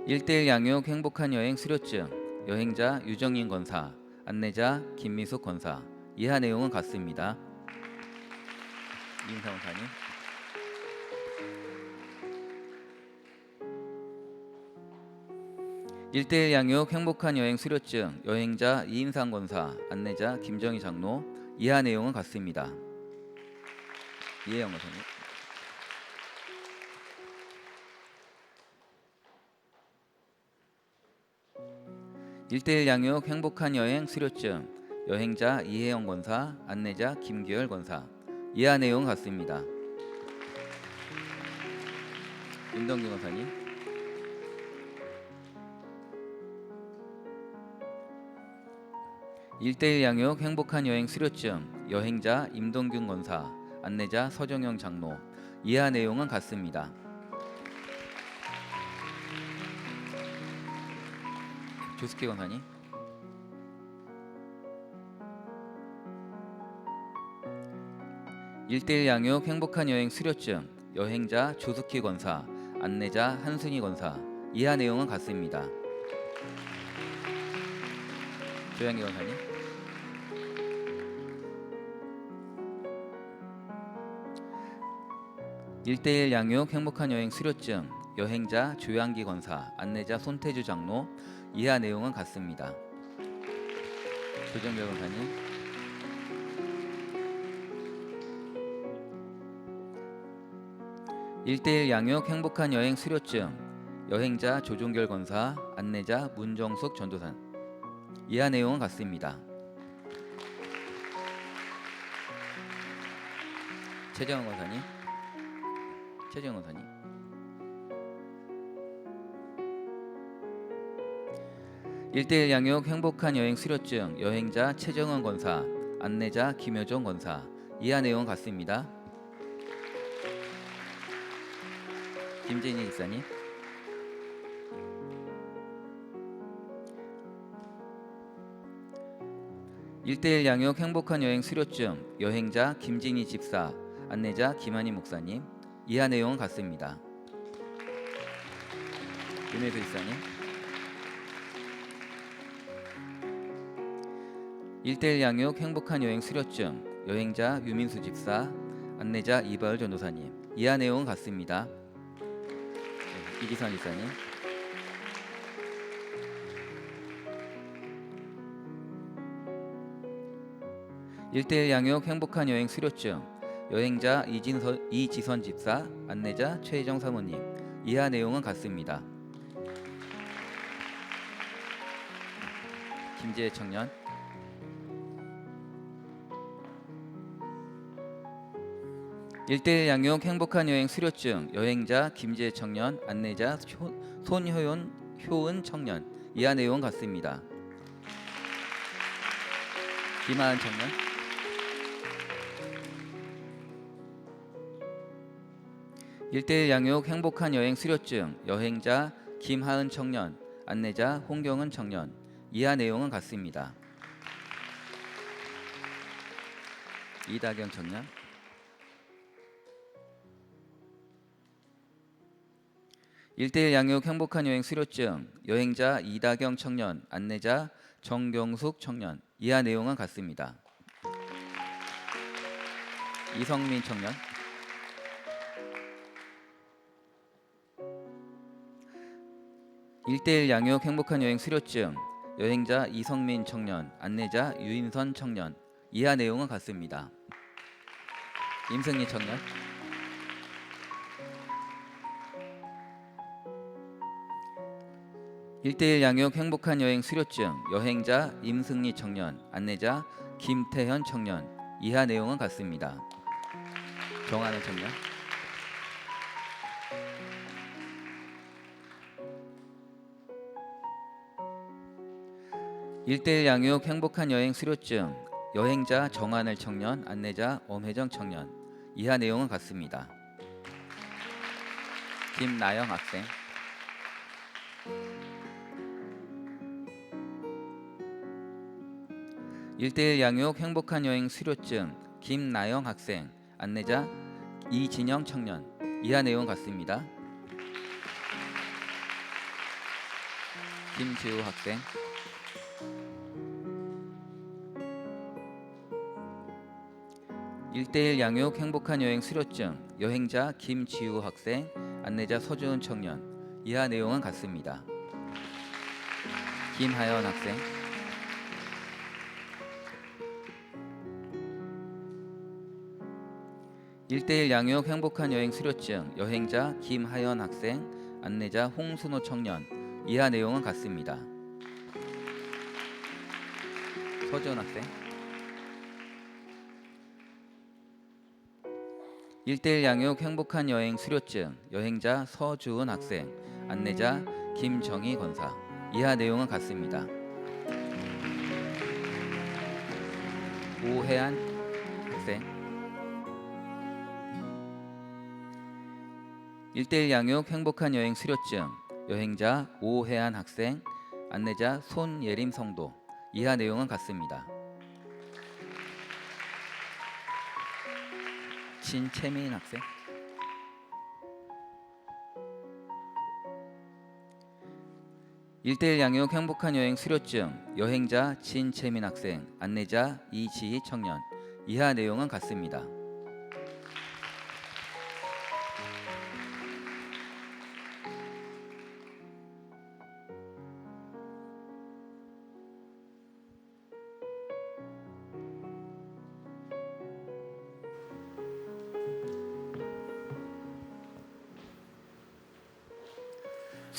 (1:1) 양육 행복한 여행 수료증 여행자 유정인 권사, 안내자 김미숙 권사. 이하 내용은 같습니다. 이인사 권사님. (1:1) 양육 행복한 여행 수료증 여행자 이인상 권사, 안내자 김정희 장로. 이하 내용은 같습니다. 이혜영 권사님. 일대일 양육 행복한 여행 수료증 여행자 이혜영 권사, 안내자 김규열 권사. 이하 내용 같습니다. 임동규 권사님. 일대일 양육 행복한 여행 수료증 여행자 임동균 권사, 안내자 서정영 장로. 이하 내용은 같습니다. 조숙희 권사님. 일대일 양육 행복한 여행 수료증 여행자 조숙희 권사, 안내자 한순희 권사. 이하 내용은 같습니다. 조양기 권사님. 일대일 양육 행복한 여행 수료증 여행자 조양기 권사, 안내자 손태주 장로. 이하 내용은 같습니다. 조정결 권사님. 일대일 양육 행복한 여행 수료증 여행자 조종결 권사, 안내자 문정숙 전도사. 이하 내용은 같습니다. 최정원 권사님. 최정원 권사님. 일대일 양육 행복한 여행 수료증 여행자 최정원 권사, 안내자 김효정 권사. 이하 내용 같습니다. 김진희 집사님. 일대일 양육 행복한 여행 수료증 여행자 김진희 집사, 안내자 김한희 목사님. 이하 내용은 같습니다. 윤혜수 집사님. 일대일 양육 행복한 여행 수료증 여행자 유민수 집사, 안내자 이바을 전도사님. 이하 내용은 같습니다. 이기선 집사님. 일대일 양육 행복한 여행 수료증 여행자 이지선 집사, 안내자 최혜정 사모님. 이하 내용은 같습니다. 김재혜 청년. 일대일 양육 행복한 여행 수료증 여행자 김재혜 청년, 안내자 손효은 청년. 이하 내용 같습니다. 김하은 청년. 일대일 양육 행복한 여행 수료증 여행자 김하은 청년, 안내자 홍경은 청년. 이하 내용은 같습니다. 이다경 청년. 일대일 양육 행복한 여행 수료증 여행자 이다경 청년, 안내자 정경숙 청년. 이하 내용은 같습니다. 이성민 청년. 일대일 양육 행복한 여행 수료증 여행자 이성민 청년, 안내자 유인선 청년. 이하 내용은 같습니다. 임승리 청년. 일대일 양육 행복한 여행 수료증 여행자 임승리 청년, 안내자 김태현 청년. 이하 내용은 같습니다. 정하는 청년. 일대일 양육 행복한 여행 수료증 여행자 정하늘 청년, 안내자 엄혜정 청년. 이하 내용은 같습니다. 김나영 학생. 일대일 양육 행복한 여행 수료증 김나영 학생, 안내자 이진영 청년. 이하 내용 같습니다. 김지우 학생. 일대일 양육 행복한 여행 수료증 여행자 김지우 학생, 안내자 서주은 청년. 이하 내용은 같습니다. 김하연 학생. 1대1 양육 행복한 여행 수료증 여행자 김하연 학생, 안내자 홍순호 청년. 이하 내용은 같습니다. 서지원 학생. 1대1 양육 행복한 여행 수료증 여행자 서주은 학생, 안내자 김정희 권사. 이하 내용은 같습니다. 오혜안 학생. 1대1 양육 행복한 여행 수료증 여행자 오혜안 학생, 안내자 손예림 성도. 이하 내용은 같습니다. 진채민 학생. 1대1 양육 행복한 여행 수료증 여행자 진채민 학생, 안내자 이지희 청년. 이하 내용은 같습니다.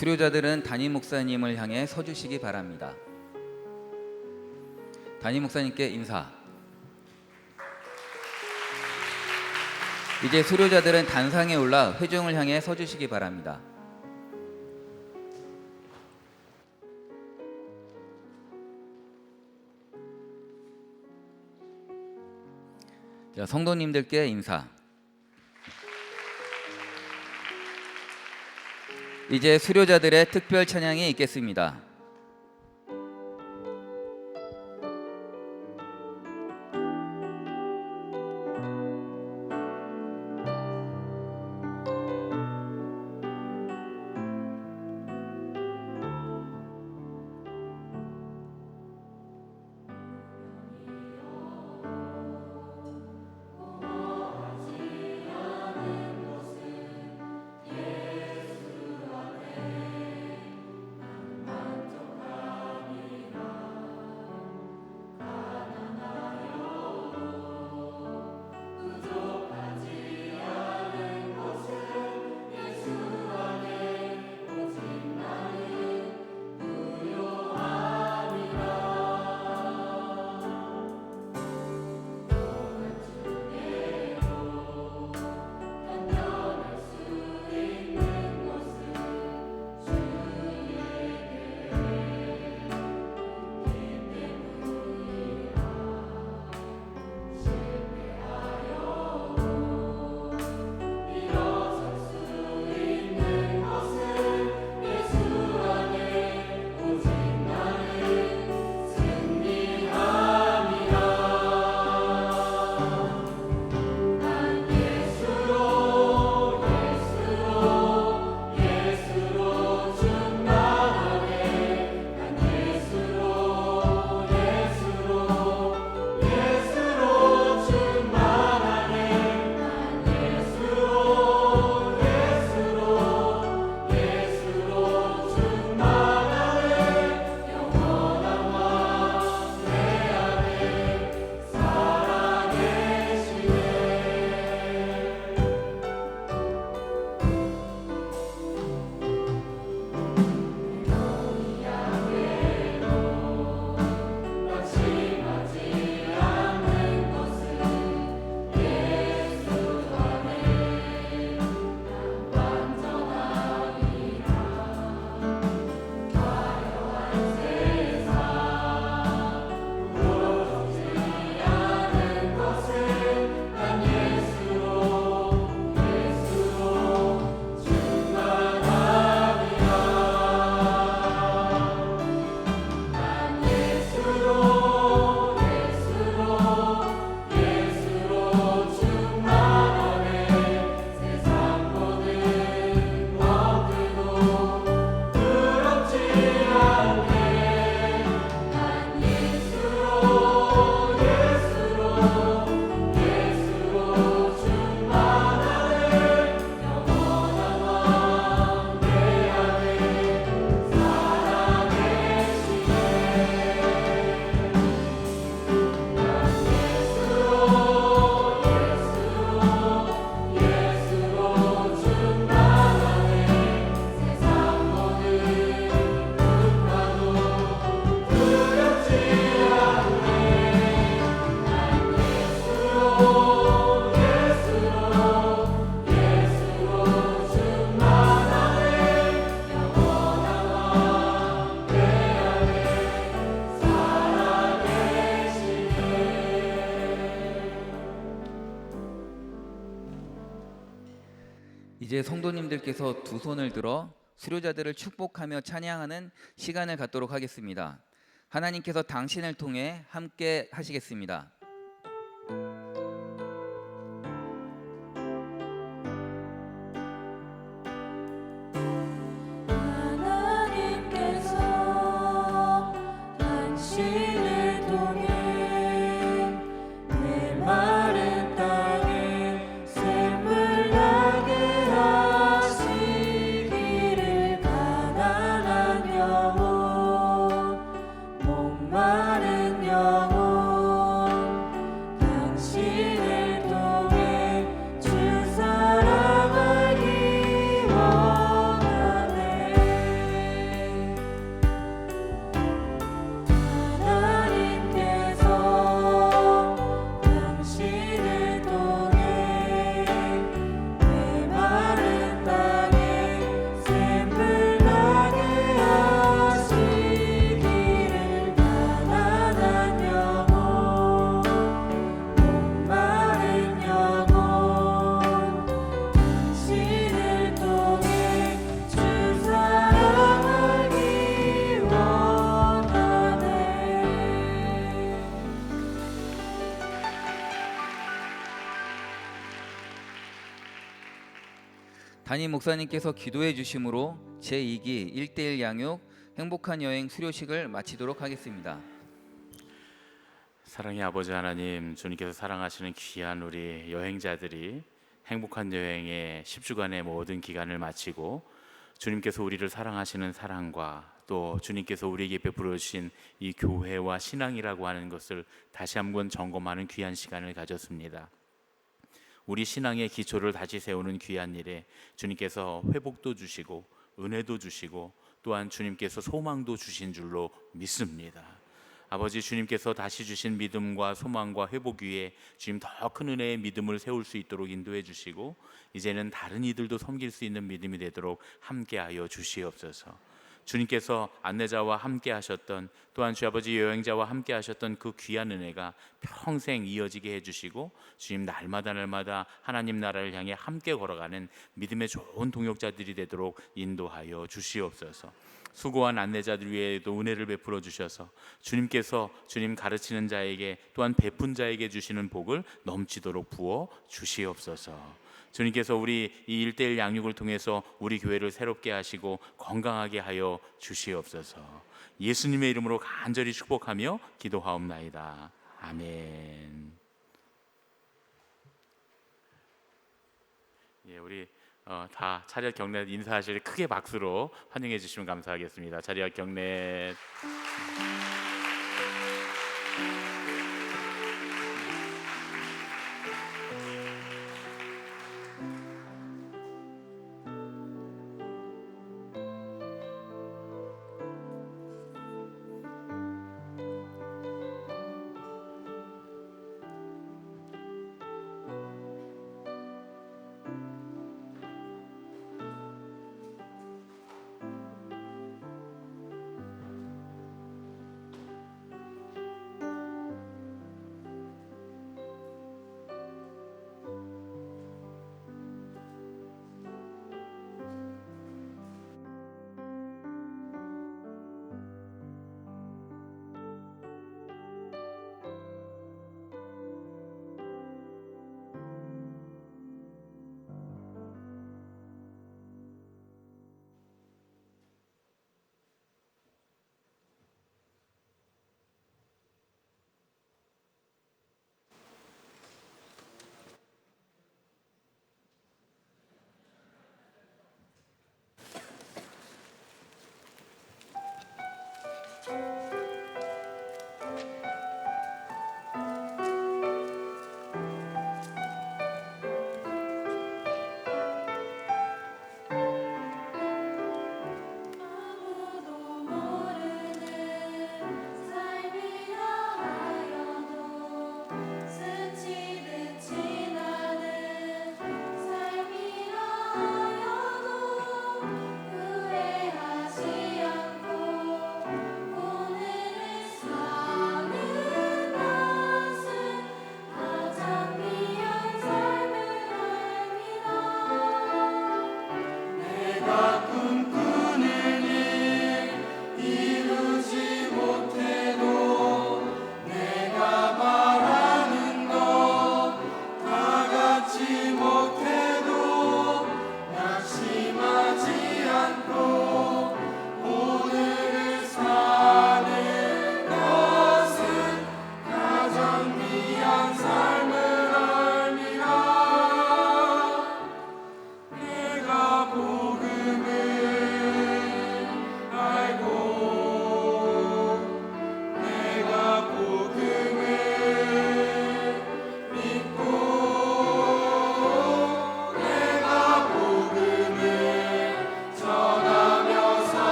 수료자들은 담임 목사님을 향해 서주시기 바랍니다. 담임 목사님께 인사. 이제 수료자들은 단상에 올라 회중을 향해 서주시기 바랍니다. 자, 성도님들께 인사. 이제 수료자들의 특별 찬양이 있겠습니다. 이제 성도님들께서 두 손을 들어 수료자들을 축복하며 찬양하는 시간을 갖도록 하겠습니다. 하나님께서 당신을 통해 함께 하시겠습니다. 하나님께서 당신을 통해 내 마른 땅에 샘물 나게 하시기를 가난한 영혼 목마른 영혼 당신을 통해 주 사랑하기 원하네. 하나님께서 당신을 통해 내 마른 땅에 샘물 나게 하시기를 가난한 영혼 목마른 영혼 당신을 통해 주 사랑하기 원하네. 담임 목사님께서 기도해 주심으로 제2기 1대1 양육 행복한 여행 수료식을 마치도록 하겠습니다. 사랑의 아버지 하나님, 주님께서 사랑하시는 귀한 우리 여행자들이 행복한 여행의 10주간의 모든 기간을 마치고 주님께서 우리를 사랑하시는 사랑과 또 주님께서 우리에게 베풀어 주신 이 교회와 신앙이라고 하는 것을 다시 한번 점검하는 귀한 시간을 가졌습니다. 우리 신앙의 기초를 다시 세우는 귀한 일에 주님께서 회복도 주시고 은혜도 주시고 또한 주님께서 소망도 주신 줄로 믿습니다. 아버지, 주님께서 다시 주신 믿음과 소망과 회복 위에 주님 더 큰 은혜의 믿음을 세울 수 있도록 인도해 주시고 이제는 다른 이들도 섬길 수 있는 믿음이 되도록 함께하여 주시옵소서. 주님께서 안내자와 함께 하셨던 또한 주 아버지 여행자와 함께 하셨던 그 귀한 은혜가 평생 이어지게 해주시고 주님 날마다 하나님 나라를 향해 함께 걸어가는 믿음의 좋은 동역자들이 되도록 인도하여 주시옵소서. 수고한 안내자들 위에도 은혜를 베풀어 주셔서 주님께서 주님 가르치는 자에게 또한 베푼 자에게 주시는 복을 넘치도록 부어 주시옵소서. 주님께서 우리 이 1대1 양육을 통해서 우리 교회를 새롭게 하시고 건강하게 하여 주시옵소서. 예수님의 이름으로 간절히 축복하며 기도하옵나이다. 아멘. 예, 우리 다 차렷 경례 인사하실 크게 박수로 환영해 주시면 감사하겠습니다. 차렷 경례.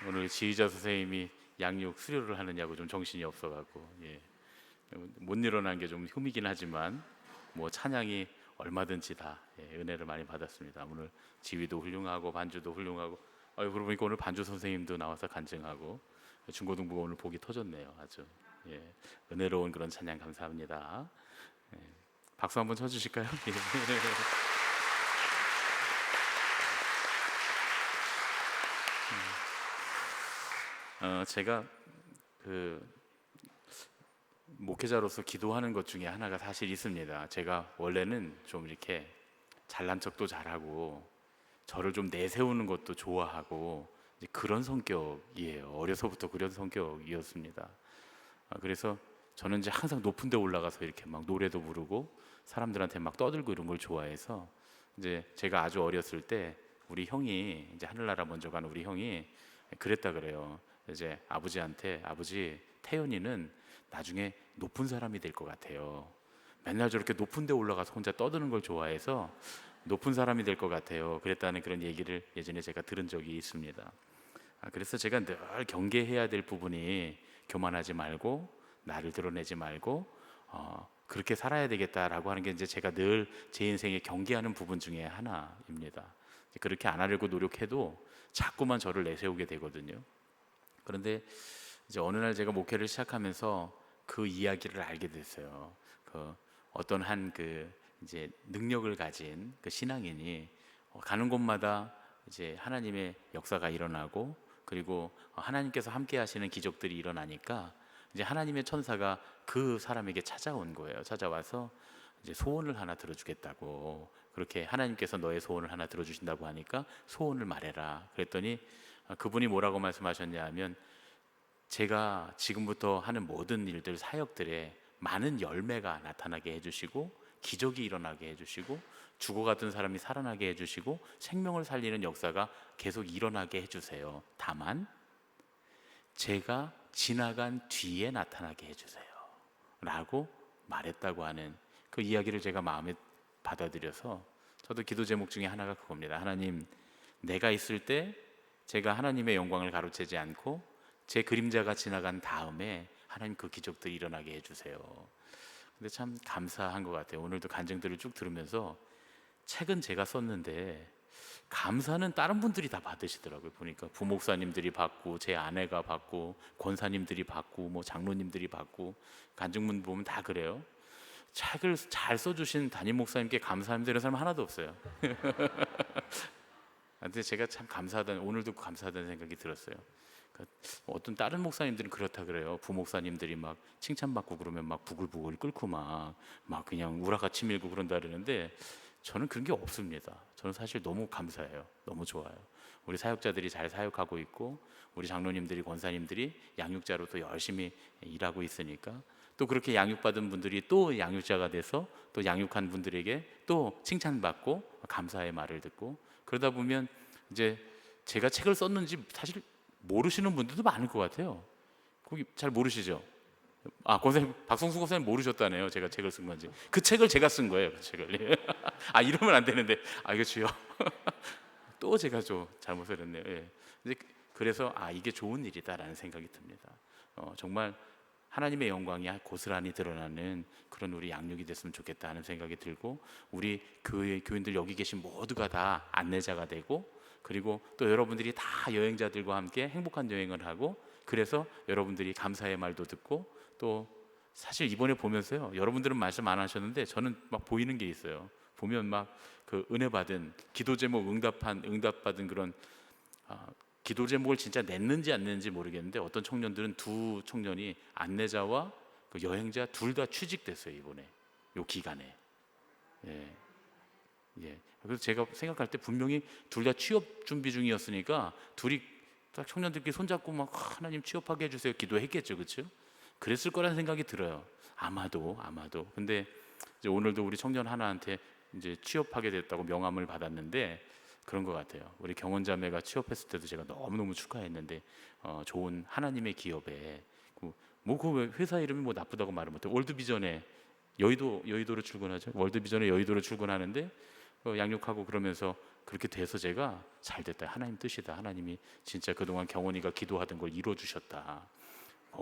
오늘 지휘자 선생님이 양육 수료를 하느냐고 좀 정신이 없어갖고 못 일어난 게 좀 흠이긴 하지만 뭐 찬양이 얼마든지 다 은혜를 많이 받았습니다. 오늘 지휘도 훌륭하고 반주도 훌륭하고 그러고 보니까 오늘 반주 선생님도 나와서 간증하고 중고등부가 오늘 복이 터졌네요. 아주 은혜로운 그런 찬양 감사합니다. 박수 한번 쳐주실까요? 제가 그 목회자로서 기도하는 것 중에 하나가 사실 있습니다. 제가 원래는 좀 이렇게 잘난 척도 잘하고 저를 좀 내세우는 것도 좋아하고 이제 그런 성격이에요. 어려서부터 그런 성격이었습니다. 그래서 저는 이제 항상 높은 데 올라가서 이렇게 막 노래도 부르고 사람들한테 막 떠들고 이런 걸 좋아해서 이제 제가 아주 어렸을 때 우리 형이 이제 하늘나라 먼저 간 우리 형이 그랬다 그래요. 이제 아버지한테 아버지 태연이는 나중에 높은 사람이 될 것 같아요. 맨날 저렇게 높은 데 올라가서 혼자 떠드는 걸 좋아해서 높은 사람이 될 것 같아요. 그랬다는 그런 얘기를 예전에 제가 들은 적이 있습니다. 그래서 제가 늘 경계해야 될 부분이 교만하지 말고 나를 드러내지 말고 그렇게 살아야 되겠다라고 하는 게 이제 제가 늘 제 인생에 경계하는 부분 중에 하나입니다. 그렇게 안 하려고 노력해도 자꾸만 저를 내세우게 되거든요. 그런데 이제 어느 날 제가 목회를 시작하면서 그 이야기를 알게 됐어요. 그 어떤 한 그 이제 능력을 가진 그 신앙인이 가는 곳마다 이제 하나님의 역사가 일어나고 그리고 하나님께서 함께 하시는 기적들이 일어나니까 이제 하나님의 천사가 그 사람에게 찾아온 거예요. 찾아와서 이제 소원을 하나 들어주겠다고, 그렇게 하나님께서 너의 소원을 하나 들어주신다고 하니까 소원을 말해라. 그랬더니 그분이 뭐라고 말씀하셨냐 하면 제가 지금부터 하는 모든 일들, 사역들에 많은 열매가 나타나게 해주시고 기적이 일어나게 해주시고 죽어갔던 사람이 살아나게 해주시고 생명을 살리는 역사가 계속 일어나게 해주세요. 다만 제가 지나간 뒤에 나타나게 해주세요 라고 말했다고 하는 그 이야기를 제가 마음에 받아들여서 저도 기도 제목 중에 하나가 그겁니다. 하나님, 내가 있을 때 제가 하나님의 영광을 가로채지 않고 제 그림자가 지나간 다음에 하나님 그 기적들이 일어나게 해주세요. 근데 참 감사한 것 같아요. 오늘도 간증들을 쭉 들으면서 책은 제가 썼는데 감사는 다른 분들이 다 받으시더라고요. 보니까 부목사님들이 받고 제 아내가 받고 권사님들이 받고 뭐 장로님들이 받고 간증문 보면 다 그래요. 책을 잘 써주신 담임 목사님께 감사드리는 사람 하나도 없어요. 근데 제가 참 감사하다는, 오늘도 감사하다는 생각이 들었어요. 그러니까 어떤 다른 목사님들은 그렇다 그래요. 부목사님들이 막 칭찬받고 그러면 막 부글부글 끓고 막 그냥 우라가 치밀고 그런다 그러는데 저는 그런 게 없습니다. 저는 사실 너무 감사해요. 너무 좋아요. 우리 사역자들이 잘 사역하고 있고 우리 장로님들이 권사님들이 양육자로 또 열심히 일하고 있으니까 또 그렇게 양육받은 분들이 또 양육자가 돼서 또 양육한 분들에게 또 칭찬받고 감사의 말을 듣고 그러다 보면 이제 제가 책을 썼는지 사실 모르시는 분들도 많을 것 같아요. 거기 잘 모르시죠? 권사님, 박성수 권사님 모르셨다네요. 제가 책을 쓴 건지. 그 책을 제가 쓴 거예요. 그 책을. 이러면 안 되는데. 이거 주요. 또 제가 좀 잘못을 했네요. 예. 그래서 이게 좋은 일이다라는 생각이 듭니다. 정말 하나님의 영광이 고스란히 드러나는 그런 우리 양육이 됐으면 좋겠다는 생각이 들고 우리 교인들 여기 계신 모두가 다 안내자가 되고 그리고 또 여러분들이 다 여행자들과 함께 행복한 여행을 하고 그래서 여러분들이 감사의 말도 듣고 또 사실 이번에 보면서요 여러분들은 말씀 안 하셨는데 저는 막 보이는 게 있어요. 보면 막 그 은혜 받은 기도 제목 응답받은 그런 기도 제목을 진짜 냈는지 안 냈는지 모르겠는데 어떤 청년들은 두 청년이 안내자와 그 여행자 둘 다 취직됐어요 이번에 요 기간에. 예. 그래서 제가 생각할 때 분명히 둘 다 취업 준비 중이었으니까 둘이 딱 청년들끼리 손잡고 막 하나님 취업하게 해주세요 기도했겠죠, 그렇죠? 그랬을 거라는 생각이 들어요. 아마도. 근데 이제 오늘도 우리 청년 하나한테 이제 취업하게 됐다고 명함을 받았는데 그런 것 같아요. 우리 경원자매가 취업했을 때도 제가 너무너무 축하했는데 좋은 하나님의 기업에 그 회사 이름이 뭐 나쁘다고 말을 못해요. 월드비전에 여의도로 출근하죠. 월드비전에 여의도로 출근하는데 양육하고 그러면서 그렇게 돼서 제가 잘 됐다. 하나님 뜻이다. 하나님이 진짜 그동안 경원이가 기도하던 걸 이뤄주셨다.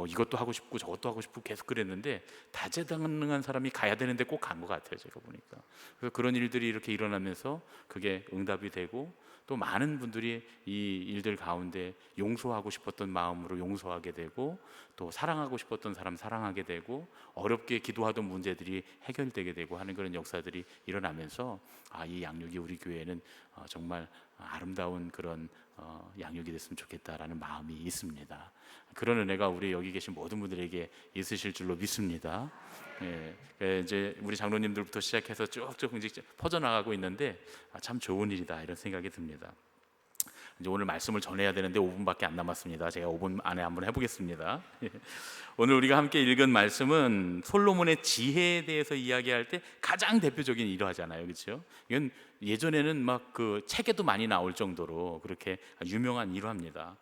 이것도 하고 싶고 저것도 하고 싶고 계속 그랬는데 다재다능한 사람이 가야 되는데 꼭 간 것 같아요. 제가 보니까. 그래서 그런 일들이 이렇게 일어나면서 그게 응답이 되고 또 많은 분들이 이 일들 가운데 용서하고 싶었던 마음으로 용서하게 되고 또 사랑하고 싶었던 사람 사랑하게 되고 어렵게 기도하던 문제들이 해결되게 되고 하는 그런 역사들이 일어나면서 이 양육이 우리 교회는 정말 아름다운 그런 양육이 됐으면 좋겠다라는 마음이 있습니다. 그런 은혜가 우리 여기 계신 모든 분들에게 있으실 줄로 믿습니다. 이제 우리 장로님들부터 시작해서 쭉쭉 퍼져나가고 있는데 참 좋은 일이다 이런 생각이 듭니다. 이제 오늘 말씀을 전해야 되는데 5분밖에 안 남았습니다. 제가 5분 안에 한번 해보겠습니다. 오늘 우리가 함께 읽은 말씀은 솔로몬의 지혜에 대해서 이야기할 때 가장 대표적인 일화잖아요, 그렇죠? 이건 예전에는 막 그 책에도 많이 나올 정도로 그렇게 유명한 일화입니다.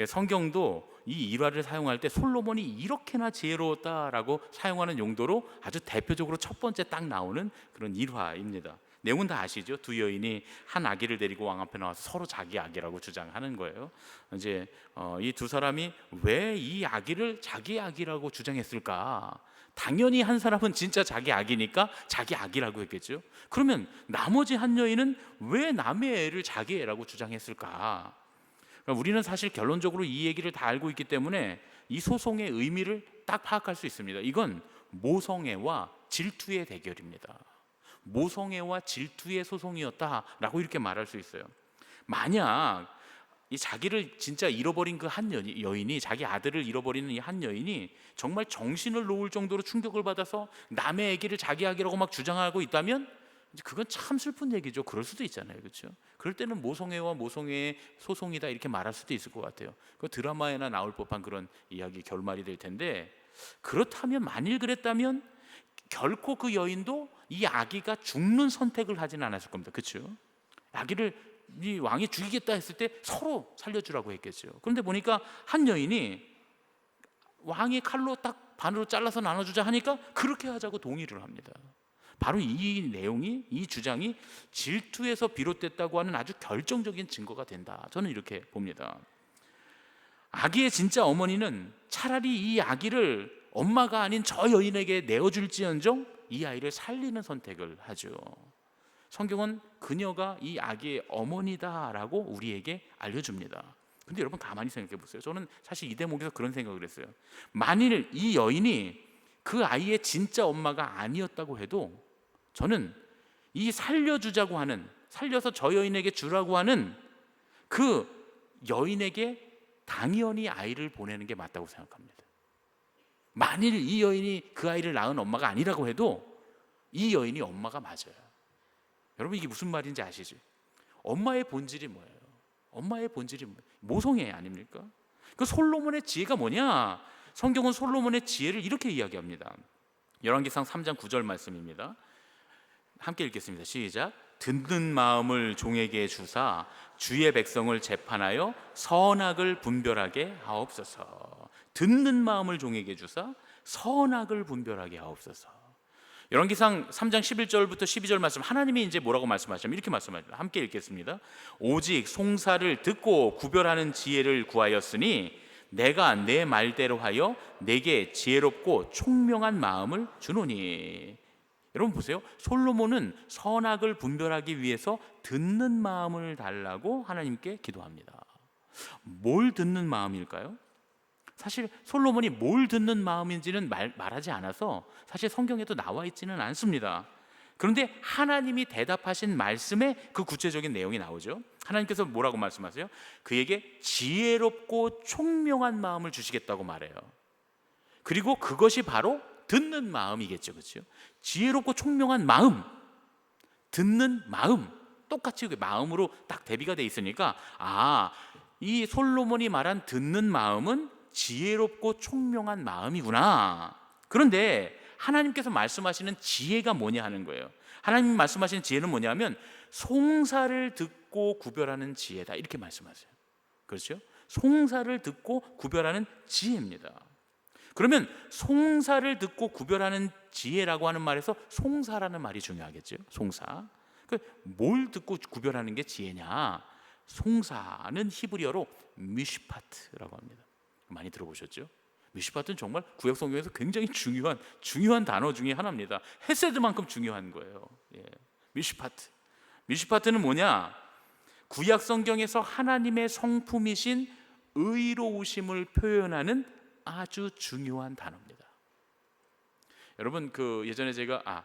성경도 이 일화를 사용할 때 솔로몬이 이렇게나 지혜로웠다라고 사용하는 용도로 아주 대표적으로 첫 번째 딱 나오는 그런 일화입니다. 내용은 다 아시죠? 두 여인이 한 아기를 데리고 왕 앞에 나와서 서로 자기 아기라고 주장하는 거예요. 이제 이 두 사람이 왜 이 아기를 자기 아기라고 주장했을까? 당연히 한 사람은 진짜 자기 아기니까 자기 아기라고 했겠죠. 그러면 나머지 한 여인은 왜 남의 애를 자기 애라고 주장했을까? 그러니까 우리는 사실 결론적으로 이 얘기를 다 알고 있기 때문에 이 소송의 의미를 딱 파악할 수 있습니다. 이건 모성애와 질투의 대결입니다. 모성애와 질투의 소송이었다라고 이렇게 말할 수 있어요. 만약 이 자기를 진짜 잃어버린 그 한 여인이 자기 아들을 잃어버리는 이 한 여인이 정말 정신을 놓을 정도로 충격을 받아서 남의 아기를 자기 아기라고 막 주장하고 있다면 그건 참 슬픈 얘기죠. 그럴 수도 있잖아요, 그렇죠? 그럴 때는 모성애와 모성애의 소송이다 이렇게 말할 수도 있을 것 같아요. 그 드라마에나 나올 법한 그런 이야기 결말이 될 텐데 그렇다면 만일 그랬다면 결코 그 여인도 이 아기가 죽는 선택을 하진 않았을 겁니다. 그렇죠? 아기를 이 왕이 죽이겠다 했을 때 서로 살려주라고 했겠죠. 그런데 보니까 한 여인이 왕이 칼로 딱 반으로 잘라서 나눠주자 하니까 그렇게 하자고 동의를 합니다. 바로 이 내용이, 이 주장이 질투에서 비롯됐다고 하는 아주 결정적인 증거가 된다. 저는 이렇게 봅니다. 아기의 진짜 어머니는 차라리 이 아기를 엄마가 아닌 저 여인에게 내어줄지언정 이 아이를 살리는 선택을 하죠. 성경은 그녀가 이 아기의 어머니다라고 우리에게 알려줍니다. 근데 여러분 가만히 생각해 보세요. 저는 사실 이 대목에서 그런 생각을 했어요. 만일 이 여인이 그 아이의 진짜 엄마가 아니었다고 해도 저는 이 살려주자고 하는, 살려서 저 여인에게 주라고 하는 그 여인에게 당연히 아이를 보내는 게 맞다고 생각합니다. 만일 이 여인이 그 아이를 낳은 엄마가 아니라고 해도 이 여인이 엄마가 맞아요. 여러분 이게 무슨 말인지 아시죠? 엄마의 본질이 뭐예요? 엄마의 본질이 모성애 아닙니까? 그 솔로몬의 지혜가 뭐냐? 성경은 솔로몬의 지혜를 이렇게 이야기합니다. 열왕기상 3장 9절 말씀입니다. 함께 읽겠습니다. 시작. 듣는 마음을 종에게 주사 주의 백성을 재판하여 선악을 분별하게 하옵소서. 듣는 마음을 종에게 주사 선악을 분별하게 하옵소서. 열왕기상 3장 11절부터 12절 말씀, 하나님이 이제 뭐라고 말씀하시냐면 이렇게 말씀하십니다. 함께 읽겠습니다. 오직 송사를 듣고 구별하는 지혜를 구하였으니 내가 내 말대로 하여 내게 지혜롭고 총명한 마음을 주노니. 여러분 보세요. 솔로몬은 선악을 분별하기 위해서 듣는 마음을 달라고 하나님께 기도합니다. 뭘 듣는 마음일까요? 사실 솔로몬이 뭘 듣는 마음인지는 말하지 않아서 사실 성경에도 나와 있지는 않습니다. 그런데 하나님이 대답하신 말씀에 그 구체적인 내용이 나오죠. 하나님께서 뭐라고 말씀하세요? 그에게 지혜롭고 총명한 마음을 주시겠다고 말해요. 그리고 그것이 바로 듣는 마음이겠죠. 그렇죠? 지혜롭고 총명한 마음, 듣는 마음, 똑같이 마음으로 딱 대비가 돼 있으니까 이 솔로몬이 말한 듣는 마음은 지혜롭고 총명한 마음이구나. 그런데 하나님께서 말씀하시는 지혜가 뭐냐 하는 거예요. 하나님 말씀하시는 지혜는 뭐냐면 송사를 듣고 구별하는 지혜다, 이렇게 말씀하세요. 그렇죠? 송사를 듣고 구별하는 지혜입니다. 그러면 송사를 듣고 구별하는 지혜라고 하는 말에서 송사라는 말이 중요하겠죠. 송사. 뭘 듣고 구별하는 게 지혜냐? 송사는 히브리어로 미시파트라고 합니다. 많이 들어보셨죠? 미시파트는 정말 구약 성경에서 굉장히 중요한 단어 중에 하나입니다. 헤세드만큼 중요한 거예요. 미시파트. 미시파트는 뭐냐? 구약 성경에서 하나님의 성품이신 의로우심을 표현하는 아주 중요한 단어입니다. 여러분 예전에 제가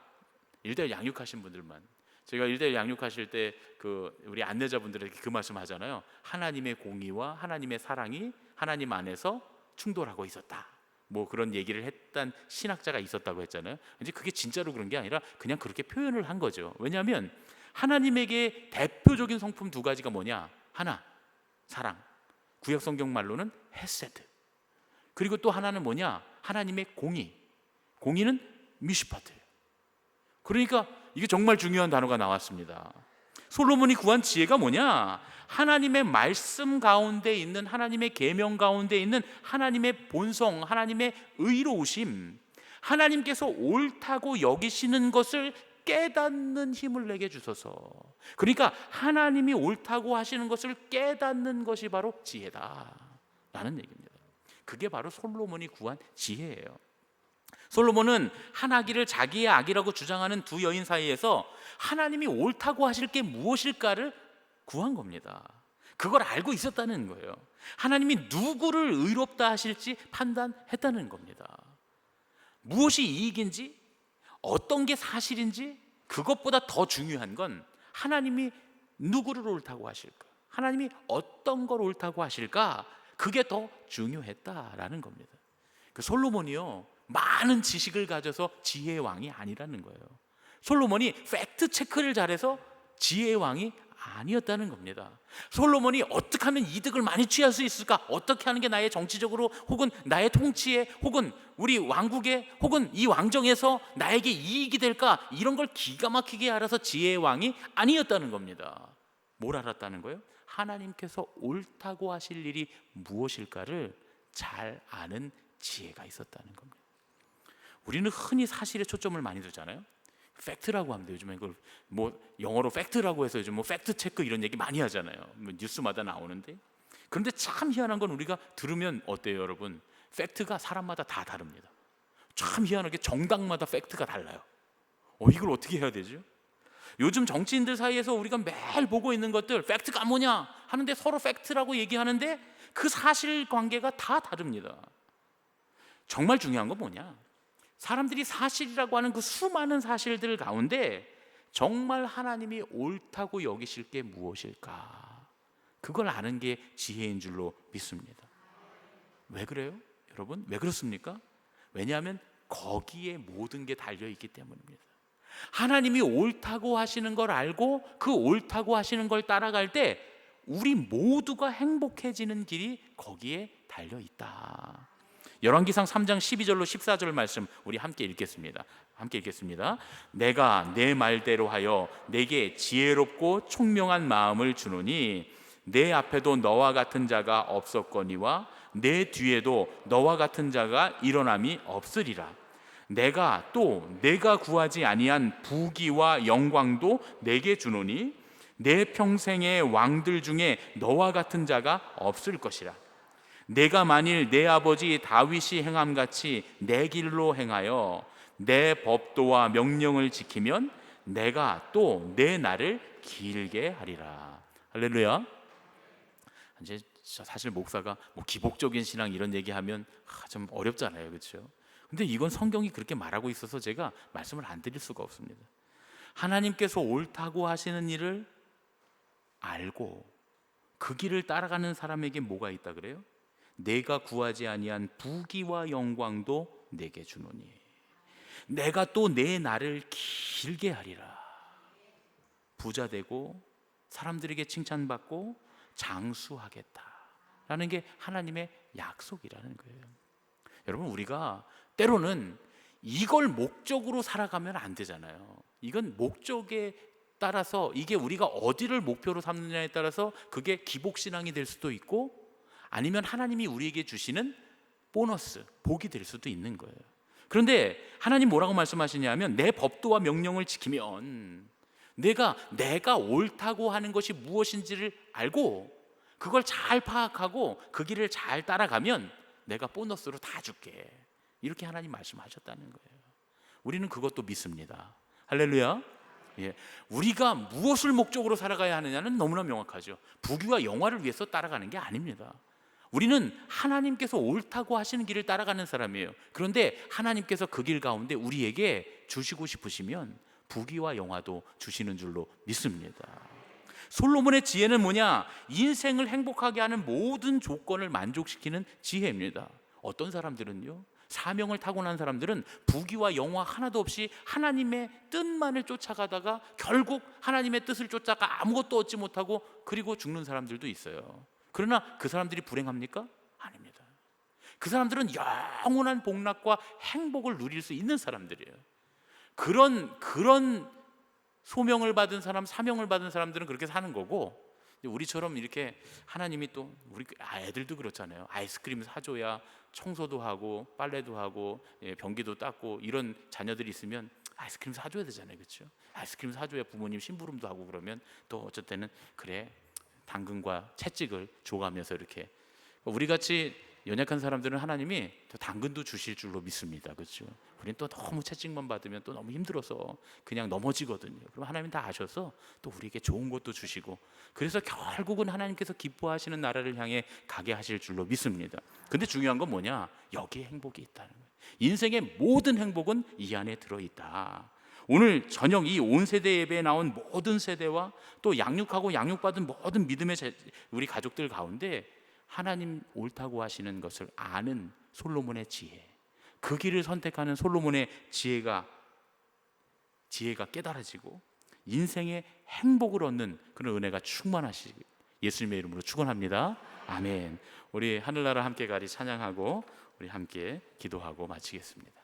1대1 양육하신 분들만, 제가 1대1 양육하실 때 우리 안내자분들에게 그 말씀 하잖아요. 하나님의 공의와 하나님의 사랑이 하나님 안에서 충돌하고 있었다, 뭐 그런 얘기를 했던 신학자가 있었다고 했잖아요. 이제 그게 진짜로 그런 게 아니라 그냥 그렇게 표현을 한 거죠. 왜냐하면 하나님에게 대표적인 성품 두 가지가 뭐냐? 하나, 사랑. 구약 성경 말로는 헤세드. 그리고 또 하나는 뭐냐? 하나님의 공의. 공의는 미시파트예요. 그러니까 이게 정말 중요한 단어가 나왔습니다. 솔로몬이 구한 지혜가 뭐냐? 하나님의 말씀 가운데 있는, 하나님의 계명 가운데 있는 하나님의 본성, 하나님의 의로우심, 하나님께서 옳다고 여기시는 것을 깨닫는 힘을 내게 주소서. 그러니까 하나님이 옳다고 하시는 것을 깨닫는 것이 바로 지혜다라는 얘기입니다. 그게 바로 솔로몬이 구한 지혜예요. 솔로몬은 한 아기를 자기의 아기라고 주장하는 두 여인 사이에서 하나님이 옳다고 하실 게 무엇일까를 구한 겁니다. 그걸 알고 있었다는 거예요. 하나님이 누구를 의롭다 하실지 판단했다는 겁니다. 무엇이 이익인지, 어떤 게 사실인지, 그것보다 더 중요한 건 하나님이 누구를 옳다고 하실까, 하나님이 어떤 걸 옳다고 하실까, 그게 더 중요했다라는 겁니다. 솔로몬이요, 많은 지식을 가져서 지혜의 왕이 아니라는 거예요. 솔로몬이 팩트 체크를 잘해서 지혜의 왕이 아니었다는 겁니다. 솔로몬이 어떻게 하면 이득을 많이 취할 수 있을까, 어떻게 하는 게 나의 정치적으로 혹은 나의 통치에 혹은 우리 왕국에 혹은 이 왕정에서 나에게 이익이 될까, 이런 걸 기가 막히게 알아서 지혜의 왕이 아니었다는 겁니다. 뭘 알았다는 거예요? 하나님께서 옳다고 하실 일이 무엇일까를 잘 아는 지혜가 있었다는 겁니다. 우리는 흔히 사실에 초점을 많이 두잖아요. 팩트라고 합니다. 요즘에 그걸 영어로 팩트라고 해서 요즘 팩트 체크 이런 얘기 많이 하잖아요. 뉴스마다 나오는데. 그런데 참 희한한 건 우리가 들으면 어때요, 여러분? 팩트가 사람마다 다 다릅니다. 참 희한하게 정당마다 팩트가 달라요. 이걸 어떻게 해야 되죠? 요즘 정치인들 사이에서 우리가 매일 보고 있는 것들, 팩트가 뭐냐 하는데 서로 팩트라고 얘기하는데 그 사실관계가 다 다릅니다. 정말 중요한 건 뭐냐? 사람들이 사실이라고 하는 그 수많은 사실들 가운데 정말 하나님이 옳다고 여기실 게 무엇일까? 그걸 아는 게 지혜인 줄로 믿습니다. 왜 그래요? 여러분, 왜 그렇습니까? 왜냐하면 거기에 모든 게 달려있기 때문입니다. 하나님이 옳다고 하시는 걸 알고 그 옳다고 하시는 걸 따라갈 때 우리 모두가 행복해지는 길이 거기에 달려있다. 열왕기상 3장 12절로 14절 말씀 우리 함께 읽겠습니다. 내가 내 말대로 하여 내게 지혜롭고 총명한 마음을 주노니 내 앞에도 너와 같은 자가 없었거니와 내 뒤에도 너와 같은 자가 일어남이 없으리라. 내가 구하지 아니한 부귀와 영광도 내게 주노니 내 평생의 왕들 중에 너와 같은 자가 없을 것이라. 내가 만일 내 아버지 다윗이 행함같이 내 길로 행하여 내 법도와 명령을 지키면 내가 또 내 날을 길게 하리라. 할렐루야. 이제 사실 목사가 기복적인 신앙 이런 얘기하면 좀 어렵잖아요, 그렇죠? 근데 이건 성경이 그렇게 말하고 있어서 제가 말씀을 안 드릴 수가 없습니다. 하나님께서 옳다고 하시는 일을 알고 그 길을 따라가는 사람에게 뭐가 있다 그래요? 내가 구하지 아니한 부귀와 영광도 내게 주노니 내가 또 내 날을 길게 하리라. 부자 되고 사람들에게 칭찬받고 장수하겠다라는 게 하나님의 약속이라는 거예요. 여러분, 우리가 때로는 이걸 목적으로 살아가면 안 되잖아요. 이건 목적에 따라서 이게 우리가 어디를 목표로 삼느냐에 따라서 그게 기복신앙이 될 수도 있고 아니면 하나님이 우리에게 주시는 보너스, 복이 될 수도 있는 거예요. 그런데 하나님 뭐라고 말씀하시냐면 내 법도와 명령을 지키면 내가 옳다고 하는 것이 무엇인지를 알고 그걸 잘 파악하고 그 길을 잘 따라가면 내가 보너스로 다 줄게. 이렇게 하나님 말씀하셨다는 거예요. 우리는 그것도 믿습니다. 할렐루야. 예, 우리가 무엇을 목적으로 살아가야 하느냐는 너무나 명확하죠. 부귀와 영화를 위해서 따라가는 게 아닙니다. 우리는 하나님께서 옳다고 하시는 길을 따라가는 사람이에요. 그런데 하나님께서 그 길 가운데 우리에게 주시고 싶으시면 부귀와 영화도 주시는 줄로 믿습니다. 솔로몬의 지혜는 뭐냐? 인생을 행복하게 하는 모든 조건을 만족시키는 지혜입니다. 어떤 사람들은요, 사명을 타고난 사람들은 부귀와 영화 하나도 없이 하나님의 뜻만을 쫓아가다가 결국 하나님의 뜻을 쫓아가 아무것도 얻지 못하고 그리고 죽는 사람들도 있어요. 그러나 그 사람들이 불행합니까? 아닙니다. 그 사람들은 영원한 복락과 행복을 누릴 수 있는 사람들이에요. 그런 소명을 받은 사람, 사명을 받은 사람들은 그렇게 사는 거고, 우리처럼 이렇게 하나님이 또 우리 애들도 그렇잖아요. 아이스크림 사줘야 청소도 하고 빨래도 하고 변기도 닦고 이런 자녀들이 있으면 아이스크림 사줘야 되잖아요, 그렇죠? 아이스크림 사줘야 부모님 심부름도 하고 그러면 또 어쩔 때는 그래 당근과 채찍을 줘가면서 이렇게 우리 같이 연약한 사람들은 하나님이 또 당근도 주실 줄로 믿습니다, 그렇죠? 우리는 또 너무 채찍만 받으면 또 너무 힘들어서 그냥 넘어지거든요. 그럼 하나님 다 아셔서 또 우리에게 좋은 것도 주시고 그래서 결국은 하나님께서 기뻐하시는 나라를 향해 가게 하실 줄로 믿습니다. 근데 중요한 건 뭐냐? 여기에 행복이 있다는 거예요. 인생의 모든 행복은 이 안에 들어있다. 오늘 저녁 이 온 세대 예배에 나온 모든 세대와 또 양육하고 양육받은 모든 믿음의 우리 가족들 가운데 하나님 옳다고 하시는 것을 아는 솔로몬의 지혜, 그 길을 선택하는 솔로몬의 지혜가 깨달아지고 인생의 행복을 얻는 그런 은혜가 충만하시길 예수님의 이름으로 축원합니다. 아멘. 우리 하늘나라 함께 가리 찬양하고 우리 함께 기도하고 마치겠습니다.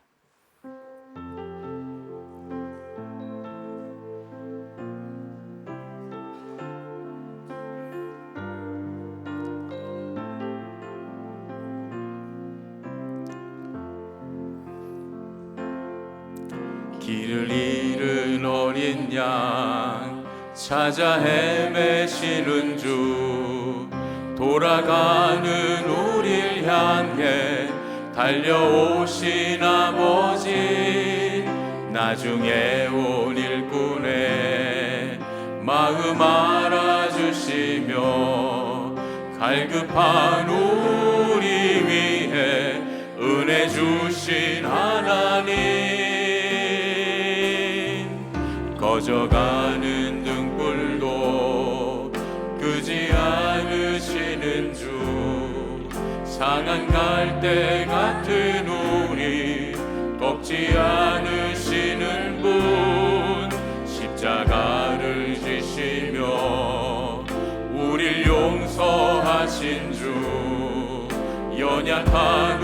길을 잃은 어린 양 찾아 헤매시는 주 돌아가는 우릴 향해 달려오신 아버지, 나중에 온 일꾼의 마음 알아주시며 갈급한 우리 위해 은혜 주신 하나님, 꺼져가는 등불도 끄지 않으시는 주, 상한 갈대 같은 우리 꺾지 않으시는 분, 십자가를 지시며 우릴 용서하신 주, 연약한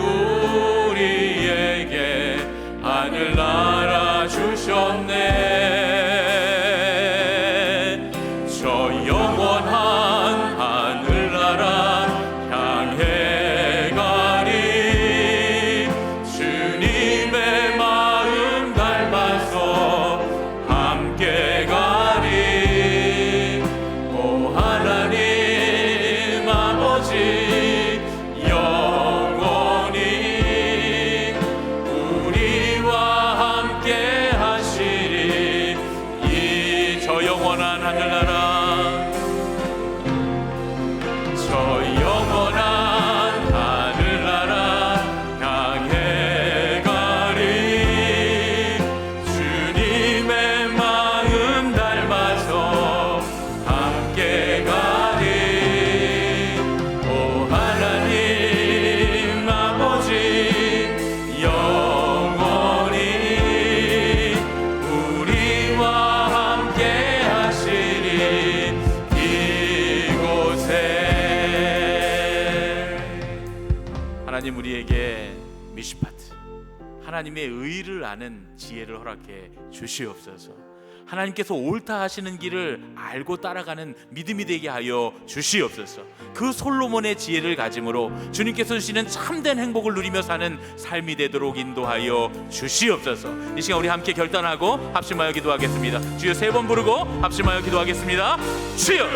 우리에게 하늘나라 주셨네. 저 영원한 하늘나라 향해 가리, 주님의 마음 닮아서 함께 가리. 오 하나님 아버지, 영원히 우리와 함께 하시리. 이 저 영원한 하늘나라, 저 영원한 하늘나라 향해 가리, 주님의 마음 닮아서 함께 가리. 오 하나님 아버지, 영원히 우리와 함께 하시리. 이곳에 하나님 우리에게 미시파트, 하나님의 의를 아는 지혜를 허락해 주시옵소서. 하나님께서 옳다 하시는 길을 알고 따라가는 믿음이 되게 하여 주시옵소서. 그 솔로몬의 지혜를 가짐으로 주님께서 주시는 참된 행복을 누리며 사는 삶이 되도록 인도하여 주시옵소서. 이 시간 우리 함께 결단하고 합심하여 기도하겠습니다. 주여 세 번 부르고 합심하여 기도하겠습니다. 주여,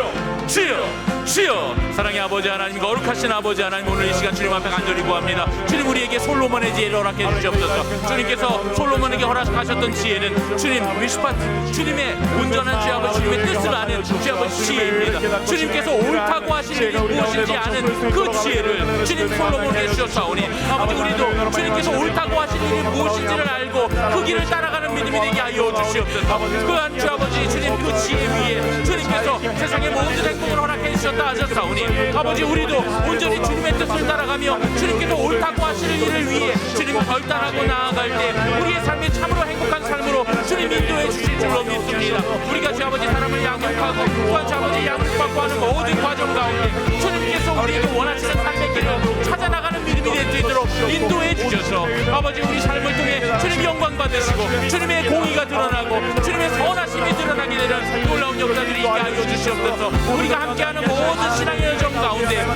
주여, 주여. 사랑의 아버지 하나님, 거룩하신 아버지 하나님, 오늘 이 시간 주님 앞에 간절히 구합니다. 주님, 우리에게 솔로몬의 지혜를 허락해 주시옵소서. 주님께서 솔로몬에게 허락하셨던 지혜는 주님 미시파트, 주님의 온전한 주아버지, 주님의 뜻을 아는 주아버지 지혜입니다. 주님께서 옳다고 하신 일이 무엇인지 아는 그 지혜를 주님 솔로몬에게 주셨사오니, 아버지 우리도 주님께서 옳다고 하신 일이 무엇인지를 알고 그 길을 따라가는 믿음이 되게 하여 주시옵소서. 그한 주아버지 주님, 그 지혜 위에 주님께서 세상의 모든 행복을 허락해 주셨다 하셨사오니, 아버지 우리도 온전히 주님의 뜻을 따라가며 주님께서 옳다고 하시는 일을 위해 주님 결단하고 나아갈 때 우리의 삶이 참으로 행복한 삶으로 주님 인도해 주실 줄로 믿습니다. 우리가 주 아버지 사람을 양육하고 또한 주 아버지 양육받고 하는 모든 과정 가운데 주님께서 우리에게 원하시는 삶의 길을 찾아나가는 믿음이 될 수 있도록 인도해 주셔서 아버지 우리 삶을 통해 주님 영광 받으시고 주님의 공의가 드러나고 주님의 선하심이 드러나게 되는 놀라운 역사들이 있게 하여 주시옵소서. 우리가 함께하는 모든 신앙의 여정 가운데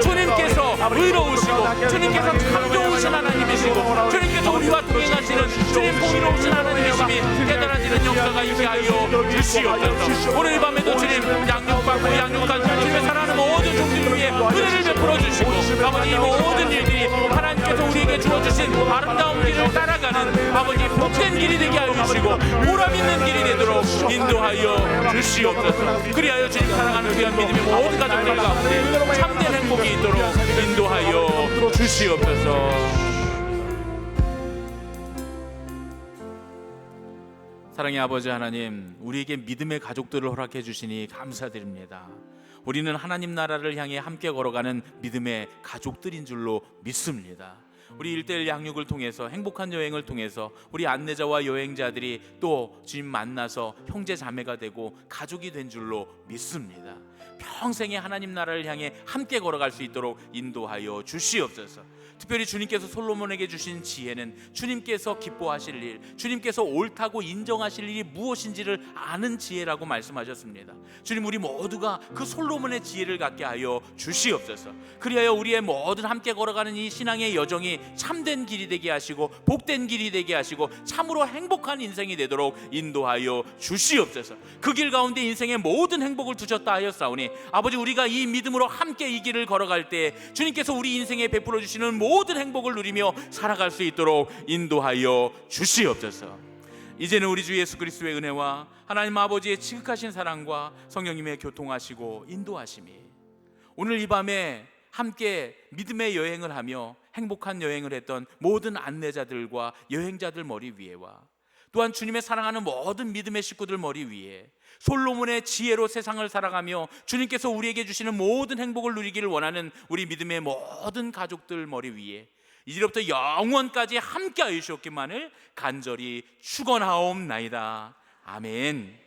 주님께서 의로우시고 주님께서 참 좋으신 하나님이시고 주님께서 우리와 동행하시는 주님 공의로우신 하나님이심이 대단하시는 역사가 있게 하여 주시옵소서. 오늘 밤에도 주님 양육받고 양육한 주님의 사랑하는 모든 종들 위해 은혜를 베풀어 주시고 아버지 이 모든 일들이 하나님께서 우리에게 주어주신 아름다운 길을 따라가는 아버지 복된 길이 되게 하여 주시고 보람 있는 길이 되도록 인도하여 주시옵소서. 그리하여 주님 사랑하는 귀한 믿음의 모든 가정들 가운데 참된 행복이 있도록 인도하여 주시옵소서. 사랑의 아버지 하나님, 우리에게 믿음의 가족들을 허락해 주시니 감사드립니다. 우리는 하나님 나라를 향해 함께 걸어가는 믿음의 가족들인 줄로 믿습니다. 우리 1:1 양육을 통해서 행복한 여행을 통해서 우리 안내자와 여행자들이 또 주님 만나서 형제 자매가 되고 가족이 된 줄로 믿습니다. 평생에 하나님 나라를 향해 함께 걸어갈 수 있도록 인도하여 주시옵소서. 특별히 주님께서 솔로몬에게 주신 지혜는 주님께서 기뻐하실 일, 주님께서 옳다고 인정하실 일이 무엇인지를 아는 지혜라고 말씀하셨습니다. 주님, 우리 모두가 그 솔로몬의 지혜를 갖게 하여 주시옵소서. 그리하여 우리의 모든 함께 걸어가는 이 신앙의 여정이 참된 길이 되게 하시고 복된 길이 되게 하시고 참으로 행복한 인생이 되도록 인도하여 주시옵소서. 그 길 가운데 인생의 모든 행복을 두셨다 하였사오니 아버지, 우리가 이 믿음으로 함께 이 길을 걸어갈 때 주님께서 우리 인생에 베풀어 주시는 모든 행복을 누리며 살아갈 수 있도록 인도하여 주시옵소서. 이제는 우리 주 예수 그리스도의 은혜와 하나님 아버지의 지극하신 사랑과 성령님의 교통하시고 인도하심이 오늘 이 밤에 함께 믿음의 여행을 하며 행복한 여행을 했던 모든 안내자들과 여행자들 머리 위에와 또한 주님의 사랑하는 모든 믿음의 식구들 머리 위에 솔로몬의 지혜로 세상을 살아가며 주님께서 우리에게 주시는 모든 행복을 누리기를 원하는 우리 믿음의 모든 가족들 머리 위에 이제부터 영원까지 함께 하시옵기만을 간절히 축원하옵나이다. 아멘.